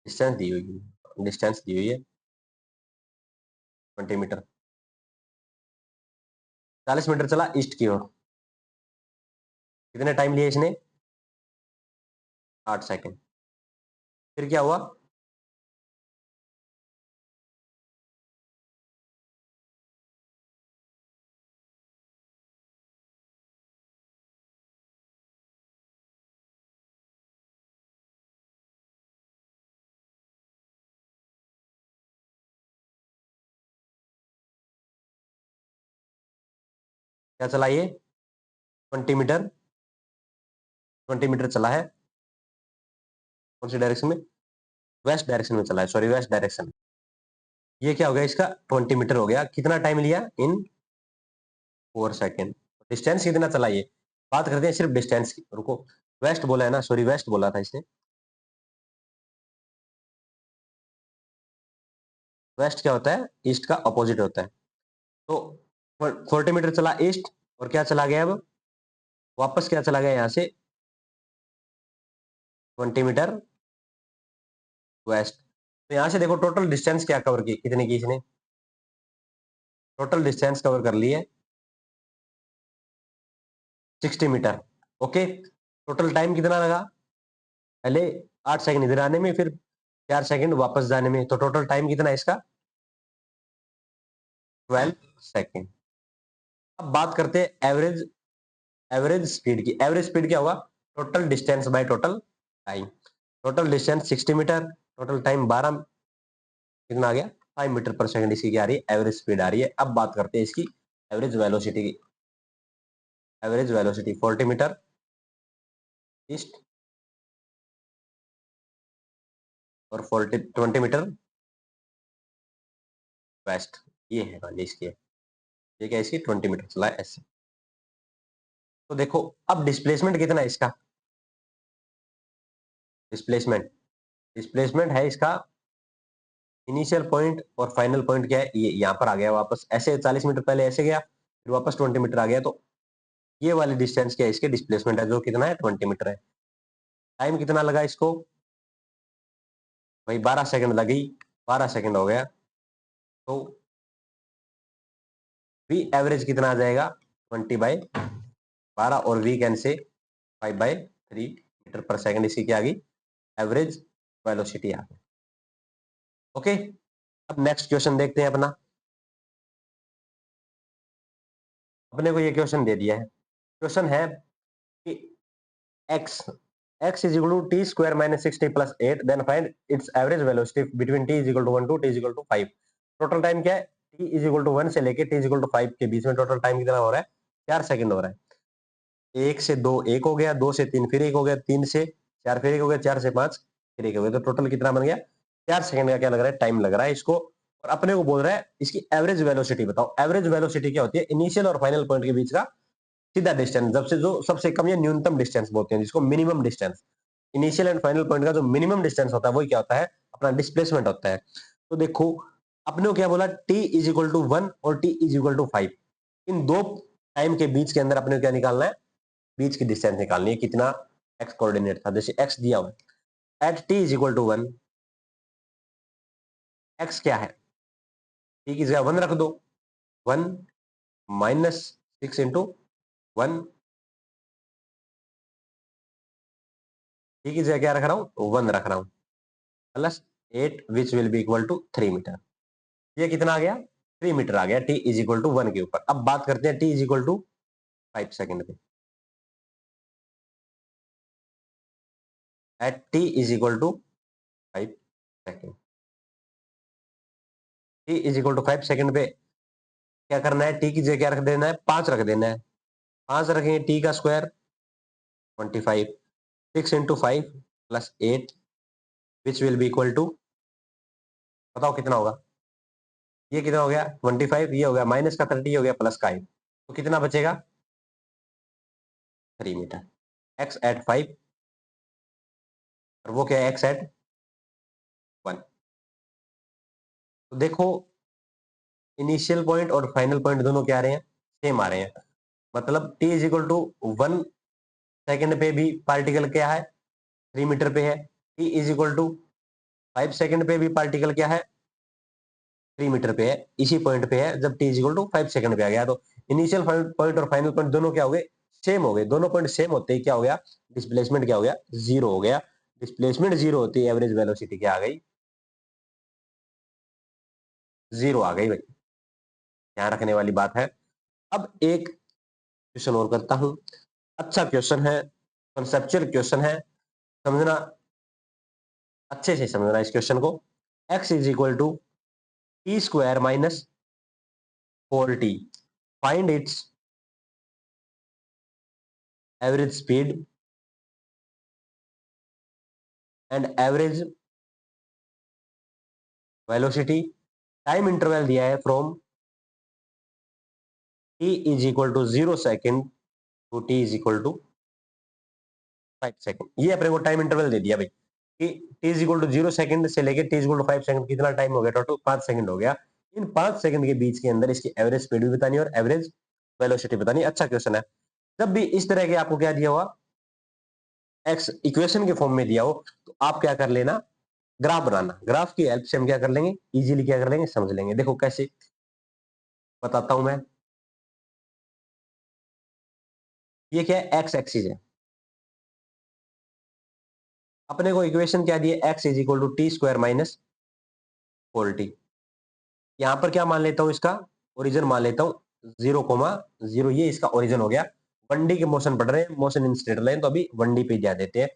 डिस्टेंस दी हुई है, डिस्टेंस दी हुई है 20 मीटर। 40 मीटर चला ईस्ट की ओर, कितने टाइम लिया इसने, 8 सेकंड। फिर क्या हुआ, क्या चला ये 20 मीटर, 20 मीटर चला है, कौन सी डायरेक्शन में, वेस्ट डायरेक्शन में चला है, सॉरी वेस्ट डायरेक्शन। ये क्या हो गया इसका, 20 मीटर हो गया। कितना टाइम लिया, इन 4 सेकेंड। डिस्टेंस कितना चला ये, बात करते हैं सिर्फ डिस्टेंस की, रुको, वेस्ट बोला है ना, सॉरी वेस्ट बोला था इसने। वेस्ट क्या होता है, ईस्ट का अपोजिट होता है। तो 40 मीटर चला ईस्ट, और क्या चला गया अब, वापस क्या चला गया यहाँ से 20 मीटर वेस्ट। तो यहाँ से देखो टोटल डिस्टेंस क्या कवर की, कितनी की इसने, टोटल डिस्टेंस कवर कर ली है 60 मीटर। ओके, टोटल टाइम कितना लगा, पहले 8 सेकंड इधर आने में, फिर 4 सेकंड वापस जाने में, तो टोटल टाइम कितना है इसका, 12 सेकंड। अब बात करते हैं एवरेज स्पीड की। एवरेज स्पीड क्या होगा? Total distance by total time. Total distance 60 meter, total time 12 कितना आ गया? 5 मीटर पर सेकंड इसकी क्या आ रही है? एवरेज स्पीड आ रही है। अब बात करते हैं इसकी एवरेज वेलोसिटी की। एवरेज वेलोसिटी 40 मीटर ईस्ट और 20 मीटर वेस्ट। ये है मान ली इसकी, ये क्या इसकी 20 मीटर चला है ऐसे। तो देखो अब डिस्प्लेसमेंट कितना है इसका? डिस्प्लेसमेंट डिस्प्लेसमेंट है इसका इनिशियल पॉइंट और फाइनल पॉइंट क्या है? ये यहाँ पर आ गया वापस, ऐसे 40 मीटर पहले ऐसे गया, फिर वापस 20 मीटर आ गया। तो ये वाली डिस्टेंस क्या है? इसके डिस्प्लेसमेंट है, जो कितना है? 20 मीटर है। टाइम कितना लगा इसको? भाई 12 सेकंड लगी, 12 सेकंड हो गया। तो वी एवरेज कितना आ जाएगा? 20/12 और we can say 5/3 metre per second इसकी क्या आ गई? एवरेज वेलोसिटी आ गई। ओके, अब नेक्स्ट क्वेश्चन देखते हैं अपना। अपने को ये क्वेश्चन दे दिया है। क्वेश्चन है कि x x is equal to t square minus 60 plus 8, then find its average velocity between t is equal to 1 to t is equal to 5। Total time क्या है? t is equal to 1 से लेके t is equal to 5 के बीच में total time कितना हो रहा है? 4 सेकंड हो रहा है। 1 से 2 1 हो गया, 2 से 3 फिर 1 हो गया, 3 से 4 फिर 1 हो गया, 4 से 5 फिर 1 हो गया। तो टोटल कितना बन गया? 4 सेकंड का क्या लग रहा है? टाइम लग रहा है इसको। और अपने को बोल रहा है इसकी एवरेज वेलोसिटी बताओ। एवरेज वेलोसिटी क्या होती है? इनिशियल और फाइनल पॉइंट के बीच का सीधा डिस्टेंस, जब से जो सबसे कम या न्यूनतम डिस्टेंस बोलते हैं, जिसको minimum distance. Initial and final point का जो मिनिमम डिस्टेंस होता है वही क्या होता है? अपना डिस्प्लेसमेंट होता है। तो देखो अपने को क्या बोला? t इज इक्वल टू 1 और t इज इक्वल टू 5। इन दो टाइम के बीच के अंदर अपने को क्या निकालना है? बीच की डिस्टेंस निकालनी है। कितना? x कोऑर्डिनेट था, जैसे x दिया हुआ है at t is equal to 1। x क्या है? t की जगह 1 रख दो। 1 माइनस 6 इंटू 1, t की जगह क्या रख रहा हूं? 1 रख रहा हूं, plus 8 which will be equal to 3 meter. ये कितना आ गया? 3 मीटर आ गया टी इज इक्वल टू 1 के ऊपर। अब बात करते हैं T is equal to 5 second पे। At T is equal to 5 second, T is equal to 5 second पे क्या करना है? टी की जगह क्या रख देना है? 5 रख देना है। 5 रखेंगे, टी का square 25, 6 into 5 plus 8 which will be equal to, बताओ कितना होगा? ये कितना हो गया? 25, ये हो गया माइनस का 30, हो गया प्लस का 8। तो कितना बचेगा? 3 मीटर। एक्स एट 5 और वो क्या है? X at 1। तो देखो इनिशियल पॉइंट और फाइनल पॉइंट दोनों क्या आ रहे हैं? सेम आ रहे हैं। मतलब t is equal to 1 second पे भी पार्टिकल क्या है? 3 मीटर पे है। t is equal to 5 second पे भी पार्टिकल क्या है? 3 मीटर पे है। इसी पॉइंट पे है जब t is equal to 5 second पे आ गया। तो इनिशियल पॉइंट और फाइनल पॉइंट दोनों क्या हो गए? सेम हो गए। दोनों पॉइंट सेम होते ही क्या हो गया? डिस्प्लेसमेंट क्या हो गया? जीरो हो गया। डिस्प्लेसमेंट जीरो होती है, एवरेज वेलोसिटी क्या आ गई? जीरो आ गई भाई। ध्यान रखने वाली बात है। अब एक क्वेश्चन और करता हूं। अच्छा क्वेश्चन है, कंसेप्चुअल क्वेश्चन है, समझना, अच्छे से समझना इस क्वेश्चन को। x is equal to T square minus 4t, find its average speed and average velocity. Time interval दिया है from t is equal to 0 second to t is equal to 5 second. ये अपने को टाइम इंटरवल दे दिया भाई कि t is equal to 0 second से लेके t is equal to 5 second, कितना टाइम हो गया? टोटल 5 सेकेंड हो गया। इन 5 सेकेंड के बीच के अंदर इसकी एवरेज स्पीड भी बतानी है और एवरेज वेलोसिटी बतानी है। अच्छा क्वेश्चन है। जब भी इस तरह के आपको क्या दिया हुआ, एक्स इक्वेशन के फॉर्म में दिया हो, तो आप क्या कर लेना? ग्राफ बनाना। ग्राफ की हेल्प से हम क्या कर लेंगे? इजीली क्या कर लेंगे? समझ लेंगे। देखो कैसे बताता हूं मैं। ये क्या है? एक्स एक्सिस है। अपने को इक्वेशन क्या दी है? X is equal to T square minus 4t। यहां पर क्या मान लेता हूं? इसका ओरिजिन मान लेता हूं 0,0 ये इसका ओरिजिन हो गया। 1D के मोशन पढ़ रहे हैं, मोशन इन स्ट्रेट लाइन, तो अभी 1D पे जा देते हैं।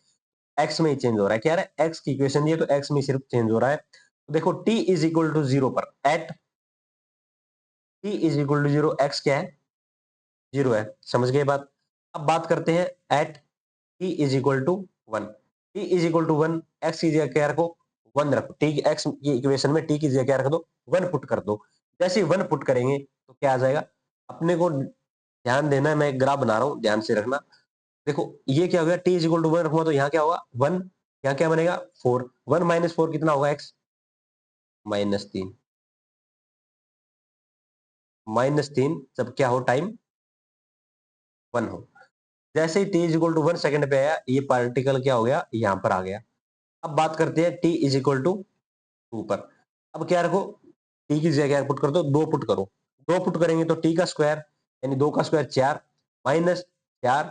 एक्स में ही चेंज हो रहा है, क्या है एक्स की इक्वेशन ये, तो एक्स में सिर्फ चेंज हो रहा है। तो देखो t इज इक्वल टू 0 पर at t is equal to 0 x क्या है 0 है, समझ गए बात। अब बात करते हैं at t is equal to 1, t is equal to 1, x की जगह क्या रखो 1 रखो, t एक्स की इक्वेशन में t की जगह क्या रख दो 1 पुट कर दो। जैसे ही 1 पुट करेंगे तो क्या आ जाएगा, अपने को ध्यान देना है, मैं एक ग्राफ बना रहा हूं ध्यान से रखना। देखो ये क्या हो गया, t इज इक्वल टू 1 रखूंगा तो यहाँ क्या होगा 1, यहाँ क्या बनेगा 4, 1 माइनस 4 कितना होगा x -3, -3 जब क्या हो टाइम 1 हो। जैसे ही t is equal to 1 second पे आया, ये पार्टिकल क्या हो गया यहाँ पर आ गया। अब बात करते हैं t इज इक्वल टू 2 पर, अब क्या रखो t की जगह क्या पुट कर दो 2 पुट करो, 2 पुट करेंगे तो t का स्क्वायर यानी 2 का स्क्वायर 4 माइनस 4,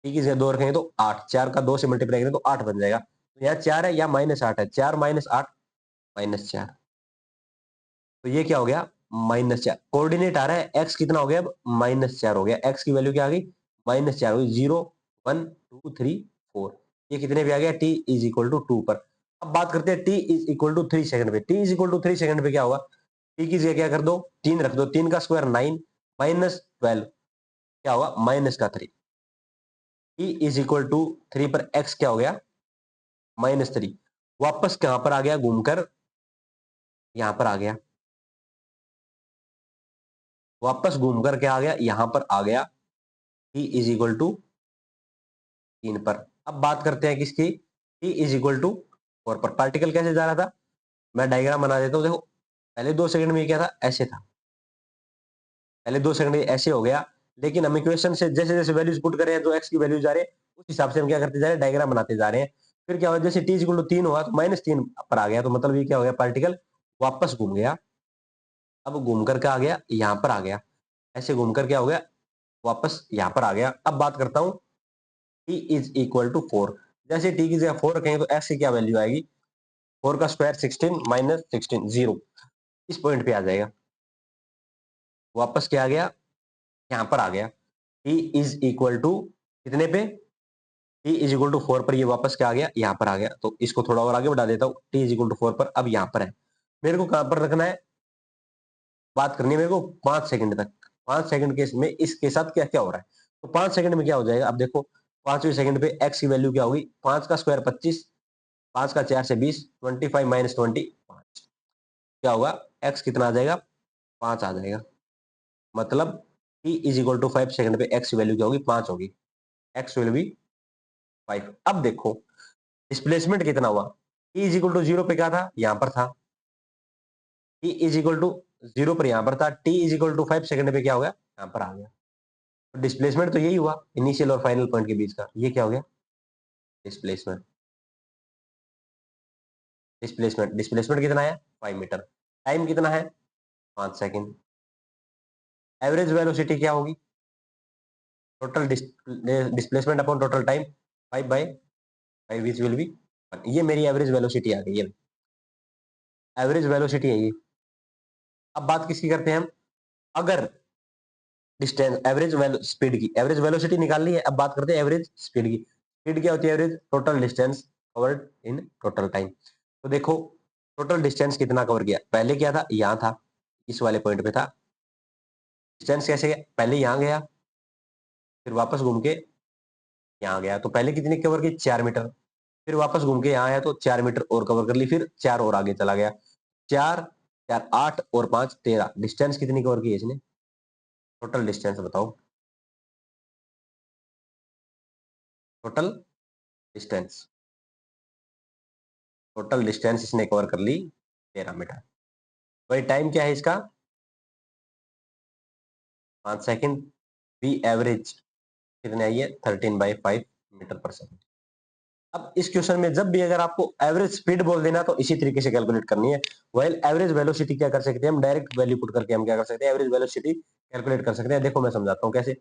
t की जगह 2 रखेंगे तो 8, 4 का 2 से मल्टीप्लाई करेंगे तो 8 बन जाएगा। तो यहाँ 4 है या -8 है, 4 माइनस 8 -4, तो ये क्या हो गया -4। कोऑर्डिनेट आ रहा है x कितना हो गया अब -4 हो गया, x की वैल्यू क्या आ गई -4 हो गई, 0 1 2 3 4, ये कितने पे आ गया t इज इक्वल टू 2 पर। अब बात करते हैं t is equal to 3 second पे, t is equal to 3 second पे क्या होगा, t की जगह क्या कर दो 3 रख दो, 3 का स्क्वायर 9 -12 क्या होगा माइनस का 3, t इज इक्वल टू 3 पर x क्या हो गया -3, वापस कहां पर आ गया घूमकर यहां पर आ गया, वापस घूमकर क्या आ गया यहां पर आ गया t इज इक्वल टू 3 पर। अब बात करते हैं किसकी, t इज इक्वल टू 4 पर। पार्टिकल कैसे जा रहा था, मैं डायग्राम बना देता हूं, देखो पहले 2 सेकंड में क्या था ऐसे था, पहले 2 सेकंड में ऐसे हो गया, लेकिन हम इक्वेशन से जैसे जैसे वैल्यूज पुट कर रहे हैं, जो x की वैल्यूज आ रहे हैं उस हिसाब से हम क्या करते जा रहे हैं डायग्राम बनाते जा रहे हैं। फिर क्या हुआ, जैसे t इक्वल टू 3 हुआ तो -3 पर आ गया, तो मतलब ये क्या हो गया पार्टिकल वापस घूम गया, अब घूम कर क्या आ गया यहाँ पर आ गया, ऐसे घूम कर क्या हो गया वापस यहाँ पर आ गया। अब बात करता हूँ t इज इक्वल टू 4, जैसे t की जगह 4 रखेंगे तो x की क्या वैल्यू आएगी, 4 का स्क्वायर 16 -16 0, इस पॉइंट पे आ जाएगा, वापस क्या आ गया यहाँ पर आ गया, t इज इक्वल टू कितने पे, t इज इक्वल टू 4 पर ये वापस क्या आ गया यहाँ पर आ गया। तो इसको थोड़ा और आगे बढ़ा देता हूँ, t इज इक्वल टू 4 पर अब यहाँ पर है, मेरे को कहां पर रखना है, बात करनी है मेरे को 5 सेकंड तक, 5 सेकंड के में इसके साथ क्या क्या हो रहा है। तो 5 सेकंड में क्या हो जाएगा, अब देखो 5वें सेकंड पे x की वैल्यू क्या होगी, 5 का स्क्वायर 25, 5 का 4 से 20, 25 माइनस 20 5, क्या होगा x कितना आ जाएगा 5 आ जाएगा, मतलब t is equal to 5 second पे x की वैल्यू क्या होगी 5 होगी, x विल बी 5। अब देखो डिस्प्लेसमेंट कितना हुआ, t इज इक्वल टू 0 पे क्या था यहाँ पर था, t इज इक्वल टू 0 पर यहाँ पर था, t is equal to 5 second पे क्या हो गया यहाँ पर आ गया। तो डिस्प्लेसमेंट तो यही हुआ इनिशियल और फाइनल पॉइंट के बीच का, ये क्या हो गया डिस्प्लेसमेंट, डिस्प्लेसमेंट डिस्प्लेसमेंट कितना है 5 मीटर, टाइम कितना है 5 सेकंड, एवरेज वेलोसिटी क्या होगी total displacement upon total time 5/5 which will B 1, ये मेरी एवरेज वेलोसिटी आ गई है, एवरेज वेलोसिटी है ये। अब बात किसकी करते हैं हम, अगर डिस्टेंस एवरेज स्पीड की, एवरेज वेलोसिटी निकालनी है, अब बात करते हैं एवरेज स्पीड की, स्पीड क्या होती है average total distance covered in total time. तो देखो टोटल डिस्टेंस कितना कवर किया, पहले क्या था यहाँ था इस वाले पॉइंट पे था, डिस्टेंस कैसे गया पहले यहाँ गया फिर वापस घूम के यहाँ गया, तो पहले कितनी कवर की 4 मीटर, फिर वापस घूम के यहाँ आया तो 4 मीटर और कवर कर ली, फिर 4 और आगे चला गया, 4 4 8 और 5 13, डिस्टेंस कितनी कवर की है इसने, टोटल डिस्टेंस बताओ, टोटल डिस्टेंस, टोटल डिस्टेंस इसने कवर कर ली 13 मीटर। वही टाइम क्या है इसका 5 सेकंड, बी एवरेज कितने आई है 13/5 मीटर पर सेकंड। अब इस क्वेश्चन में जब भी अगर आपको एवरेज स्पीड बोल देना तो इसी तरीके से कैलकुलेट करनी है, वेल एवरेज वेलोसिटी क्या कर सकते हैं हम, डायरेक्ट वैल्यू पुट करके हम क्या कर सकते हैं एवरेज वेलोसिटी कैलकुलेट कर सकते हैं। देखो मैं समझाता हूँ कैसे,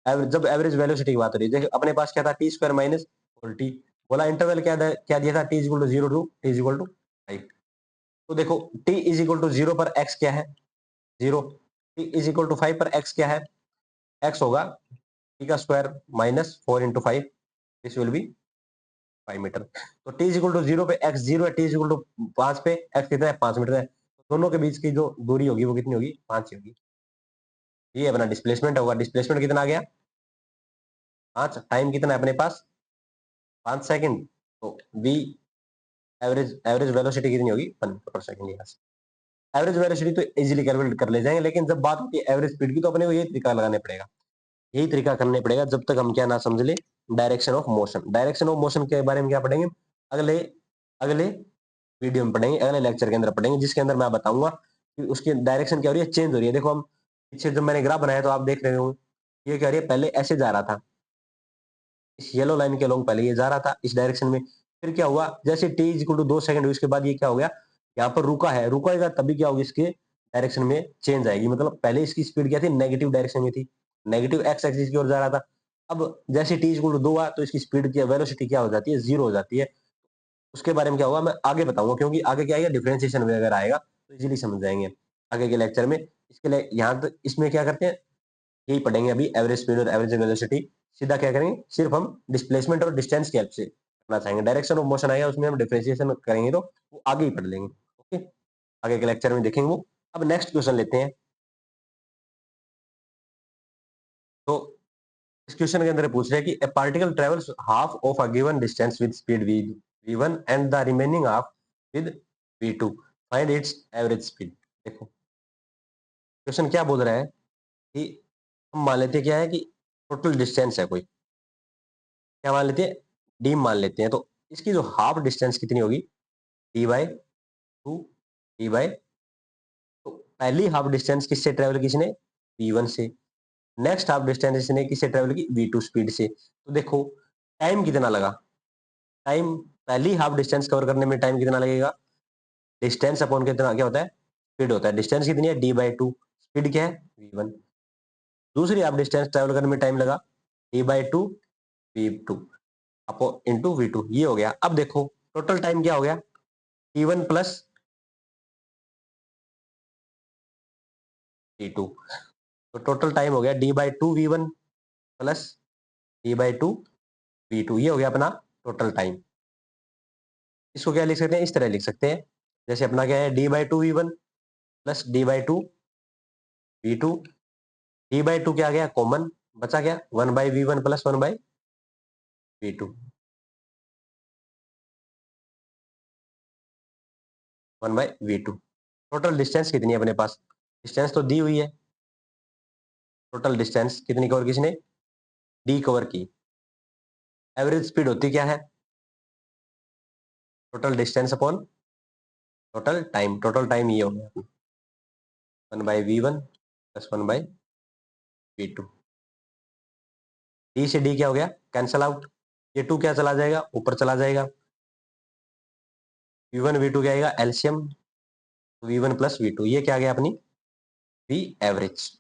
जब एवरेज वेलोसिटी की बात हो रही है, देखो अपने पास क्या था टी स्क्वायर माइनस टी, बोला इंटरवल क्या दिया था T is equal to 0 to T is equal to 5। तो देखो टी इज इक्वल टू 0 पर एक्स क्या है 0, t इज इक्वल टू 5 पर x क्या है, x होगा t का square minus 4 into 5, this will be 5 meter. तो t इज इक्वल टू 0 पे x 0 है, t इज इक्वल टू 5 पे x कितना है, 5 मीटर है। तो दोनों के बीच की जो दूरी होगी वो कितनी होगी, 5 ही होगी। ये अपना डिस्प्लेसमेंट होगा, डिस्प्लेसमेंट कितना आ गया 5, टाइम कितना है अपने पास 5 सेकंड। तो v एवरेज एवरेज वेलोसिटी कितनी होगी 1 मीटर पर सेकंड। यहाँ से एवरेज वेलोसिटी तो इजीली कैलकुलेट कर ले जाएंगे, लेकिन जब बात होती है एवरेज स्पीड की तो अपने को यही तरीका लगाने पड़ेगा, यही तरीका करने पड़ेगा जब तक हम क्या ना समझ ले direction of motion. Direction of motion के बारे में क्या पढ़ेंगे, अगले अगले वीडियो में पढ़ेंगे, अगले लेक्चर के अंदर पढ़ेंगे, जिसके अंदर मैं बताऊंगा कि उसकी डायरेक्शन क्या हो रही है, चेंज हो रही है। देखो हम पीछे जब मैंने ग्राफ बनाया तो आप देख रहे हो ये क्या हो रही है, पहले ऐसे जा रहा था, इस येलो लाइन के लॉन्ग पहले ये जा रहा था इस डायरेक्शन में, फिर क्या हुआ जैसे t इक्वल टू 2 सेकंड हुई उसके बाद ये क्या हो गया, यहाँ पर रुका है, रुकेगा तभी क्या होगी इसके डायरेक्शन में चेंज आएगी। मतलब पहले इसकी स्पीड क्या थी, नेगेटिव डायरेक्शन में थी, नेगेटिव एक्स एक्सिस की ओर जा रहा था। अब जैसे t इक्वल टू 2 हुआ तो इसकी स्पीड की वेलोसिटी क्या हो जाती है, 0 हो जाती है। उसके बारे में क्या होगा मैं आगे बताऊंगा, क्योंकि आगे क्या आएगा डिफरेंशिएशन वगैरह आएगा तो इजीली समझ जाएंगे आगे के लेक्चर में। इसके लिए यहाँ तक इसमें क्या करते हैं, यही पढ़ेंगे अभी, एवरेज स्पीड और एवरेज वेलोसिटी। सीधा क्या करेंगे, सिर्फ हम डिस्प्लेसमेंट और डिस्टेंस की हेल्प से करना चाहेंगे। डायरेक्शन ऑफ मोशन आएगा उसमें हम डिफरेंशिएशन करेंगे तो वो आगे ही पढ़ लेंगे। ओके, आगे के लेक्चर में देखेंगे वो। अब नेक्स्ट क्वेश्चन लेते हैं। तो इस क्वेश्चन के अंदर पूछ रहे हैं कि ए particle travels half of a given distance with speed v1 and the remaining half with v2, find its average speed. देखो क्वेश्चन क्या बोल रहा है कि हम मान लेते हैं क्या है कि टोटल डिस्टेंस है कोई, क्या मान लेते हैं, डी मान लेते हैं। तो इसकी जो हाफ डिस्टेंस कितनी होगी, d/2 d/, तो पहली हाफ डिस्टेंस किससे ट्रेवल की इसने, v1 से। नेक्स्ट हाफ डिस्टेंस इसने किससे ट्रेवल की, v2 स्पीड से। तो देखो टाइम कितना लगा, टाइम पहली हाफ डिस्टेंस कवर करने में टाइम कितना लगेगा, डिस्टेंस अपॉन कितना क्या होता है, स्पीड होता है। डिस्टेंस कितनी है, d/2, स्पीड क्या है v1। दूसरी हाफ डिस्टेंस ट्रेवल करने में टाइम लगा d/2 v2 अपो इंटू v2, ये हो गया। अब देखो टोटल टाइम क्या हो गया, t1 प्लस t2, तो टोटल टाइम हो गया d/2 v1 plus d/2 v2, ये हो गया अपना टोटल टाइम। इसको क्या लिख सकते हैं, इस तरह लिख सकते हैं, जैसे अपना क्या है d/2 v1 plus d/2 v2, d/2 क्या आ गया कॉमन, बचा क्या 1/v1 plus 1/v2, 1/v2। Total distance कितनी है अपने पास, डिस्टेंस तो दी हुई है, टोटल डिस्टेंस कितनी कवर किसने, डी कवर की। एवरेज स्पीड होती क्या है, total distance upon total time, total time ये हो गया 1/v1 प्लस 1/v2। डी से डी क्या हो गया, कैंसल आउट, ये 2 क्या चला जाएगा, ऊपर चला जाएगा, v1 v2 क्या आएगा एलसीएम, v1 प्लस v2, ये क्या आ गया अपनी वी एवरेज।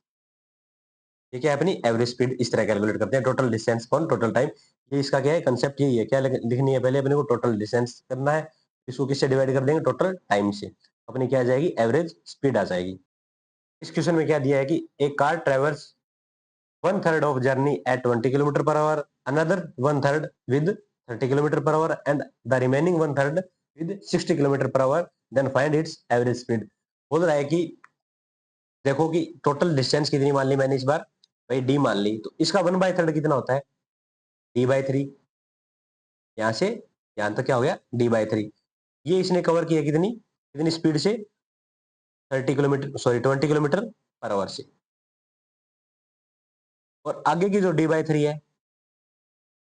ये क्या है अपनी एवरेज स्पीड, इस तरह कैलकुलेट करते हैं, total distance upon total time. ये इसका क्या है कंसेप्ट, यही है, क्या लिखनी है पहले अपने को, टोटल डिस्टेंस करना है, इसको किससे डिवाइड कर देंगे, टोटल टाइम से, अपनी क्या आ जाएगी एवरेज स्पीड आ जाएगी। इस क्वेश्चन में क्या दिया है कि एक car ट्रेवर्स 1/3 of journey at 20 kilometre per hour, another 1/3 with 30 kilometre per hour and the remaining 1/3 with 60 kilometre per hour, then find its average speed। बोल रहा है कि देखो कि टोटल डिस्टेंस कितनी मान ली मैंने इस बार, भाई डी मान ली, तो इसका 1/3 कितना होता है, d/3, यहाँ से यहाँ तक क्या हो गया d/3। ये इसने कवर किया कितनी कितनी स्पीड से, 30 kilometre sorry 20 kilometre per hour से। और आगे की जो d/3 है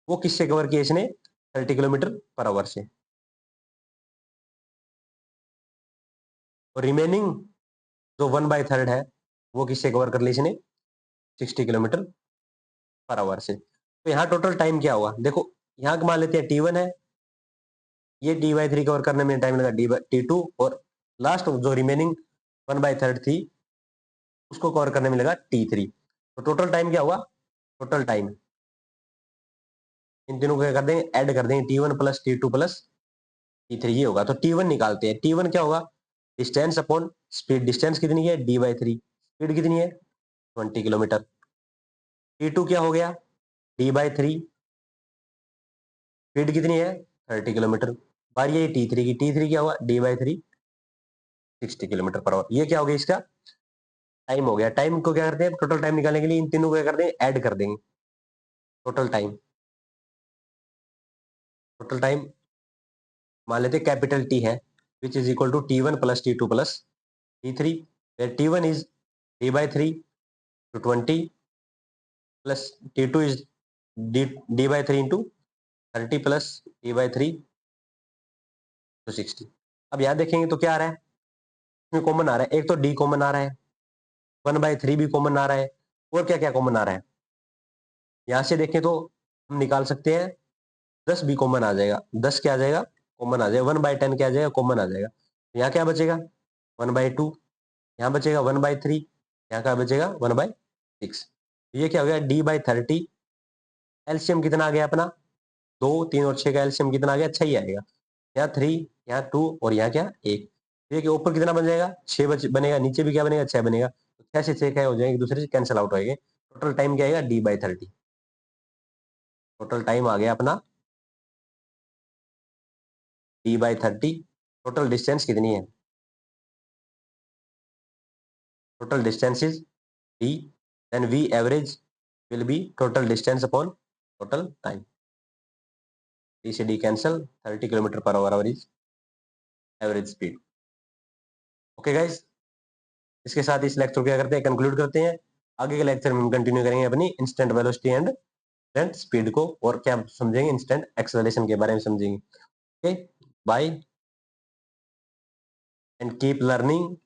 वो किससे कवर किया इसने, 30 किलोमीटर पर आवर से। और रिमेनिंग जो 1/3 है वो किससे कवर कर ली इसने, 60 किलोमीटर पर आवर से। तो यहाँ टोटल टाइम क्या होगा, देखो यहाँ मान लेते हैं t1 है, ये d/3 कवर करने में टाइम लगा t2, और लास्ट जो रिमेनिंग 1/3 थी उसको कवर करने में लगा t3। तो टोटल टाइम क्या हुआ, टोटल टाइम इन तीनों को क्या कर देंगे, ऐड कर देंगे, t1 plus t2 plus t3, ये होगा। तो t1 निकालते हैं, t1 क्या होगा, डिस्टेंस अपॉन स्पीड, डिस्टेंस कितनी है d/3, स्पीड कितनी है 20 किलोमीटर। T2 क्या हो गया D/3, स्पीड कितनी है 30 किलोमीटर। बारी है T3 की, T3 क्या हुआ D/3 60 किलोमीटर पर आवर। ये क्या हो गया इसका टाइम हो गया। टाइम को क्या करते हैं टोटल टाइम निकालने के लिए इन तीनों को क्या करते हैं ऐड कर देंगे। टोटल टाइम, टोटल टाइम मान लेते कैपिटल T है which is equal to T1 plus T2 plus T3, where T1 is D/3 to 20 plus T2 is D/3 into 30 plus D/3 to 60। अब यहाँ देखेंगे तो क्या आ रहा है इसमें कॉमन आ रहा है, एक तो D कॉमन आ रहा है, 1/3 भी कॉमन आ रहा है, और क्या क्या कॉमन आ रहा है यहाँ से देखें तो हम निकाल सकते हैं 10 भी कॉमन आ जाएगा, 10 क्या आ जाएगा कॉमन आ जाएगा, 1/10 क्या आ जाएगा कॉमन आ जाएगा। यहाँ क्या बचेगा 1/2, यहाँ बचेगा 1/3, यहाँ क्या बचेगा 1/6। ये क्या हो गया D/30। एलसीएम कितना आ गया अपना 2, 3 और 6 का एलसीएम कितना आ गया 6 ही आएगा। यहाँ 3, यहाँ 2 और यहाँ क्या 1। ये ऊपर कितना बन जाएगा 6 बनेगा, नीचे भी क्या बनेगा 6 बनेगा। तो 6 से 6 क्या हो जाएंगे एक दूसरे से कैंसिल आउट होएंगे। टोटल टाइम क्या आएगा D/30। टोटल टाइम आ गया अपना D/30। टोटल डिस्टेंस कितनी है total distance is D, then V average will be total distance upon total time। D से D cancel, 30 kilometre per hour is average speed. Okay guys, इसके साथ इस lecture को क्या करते हैं कंक्लूड करते हैं। आगे के लेक्चर में हम कंटिन्यू करेंगे अपनी instant velocity and instant speed को, और क्या समझेंगे इंस्टेंट एक्सेलरेशन के बारे में समझेंगे। Okay bye and keep learning.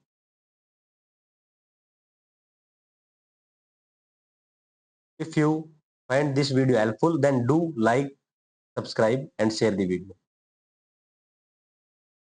If you find this video helpful, then do like, subscribe and share the video.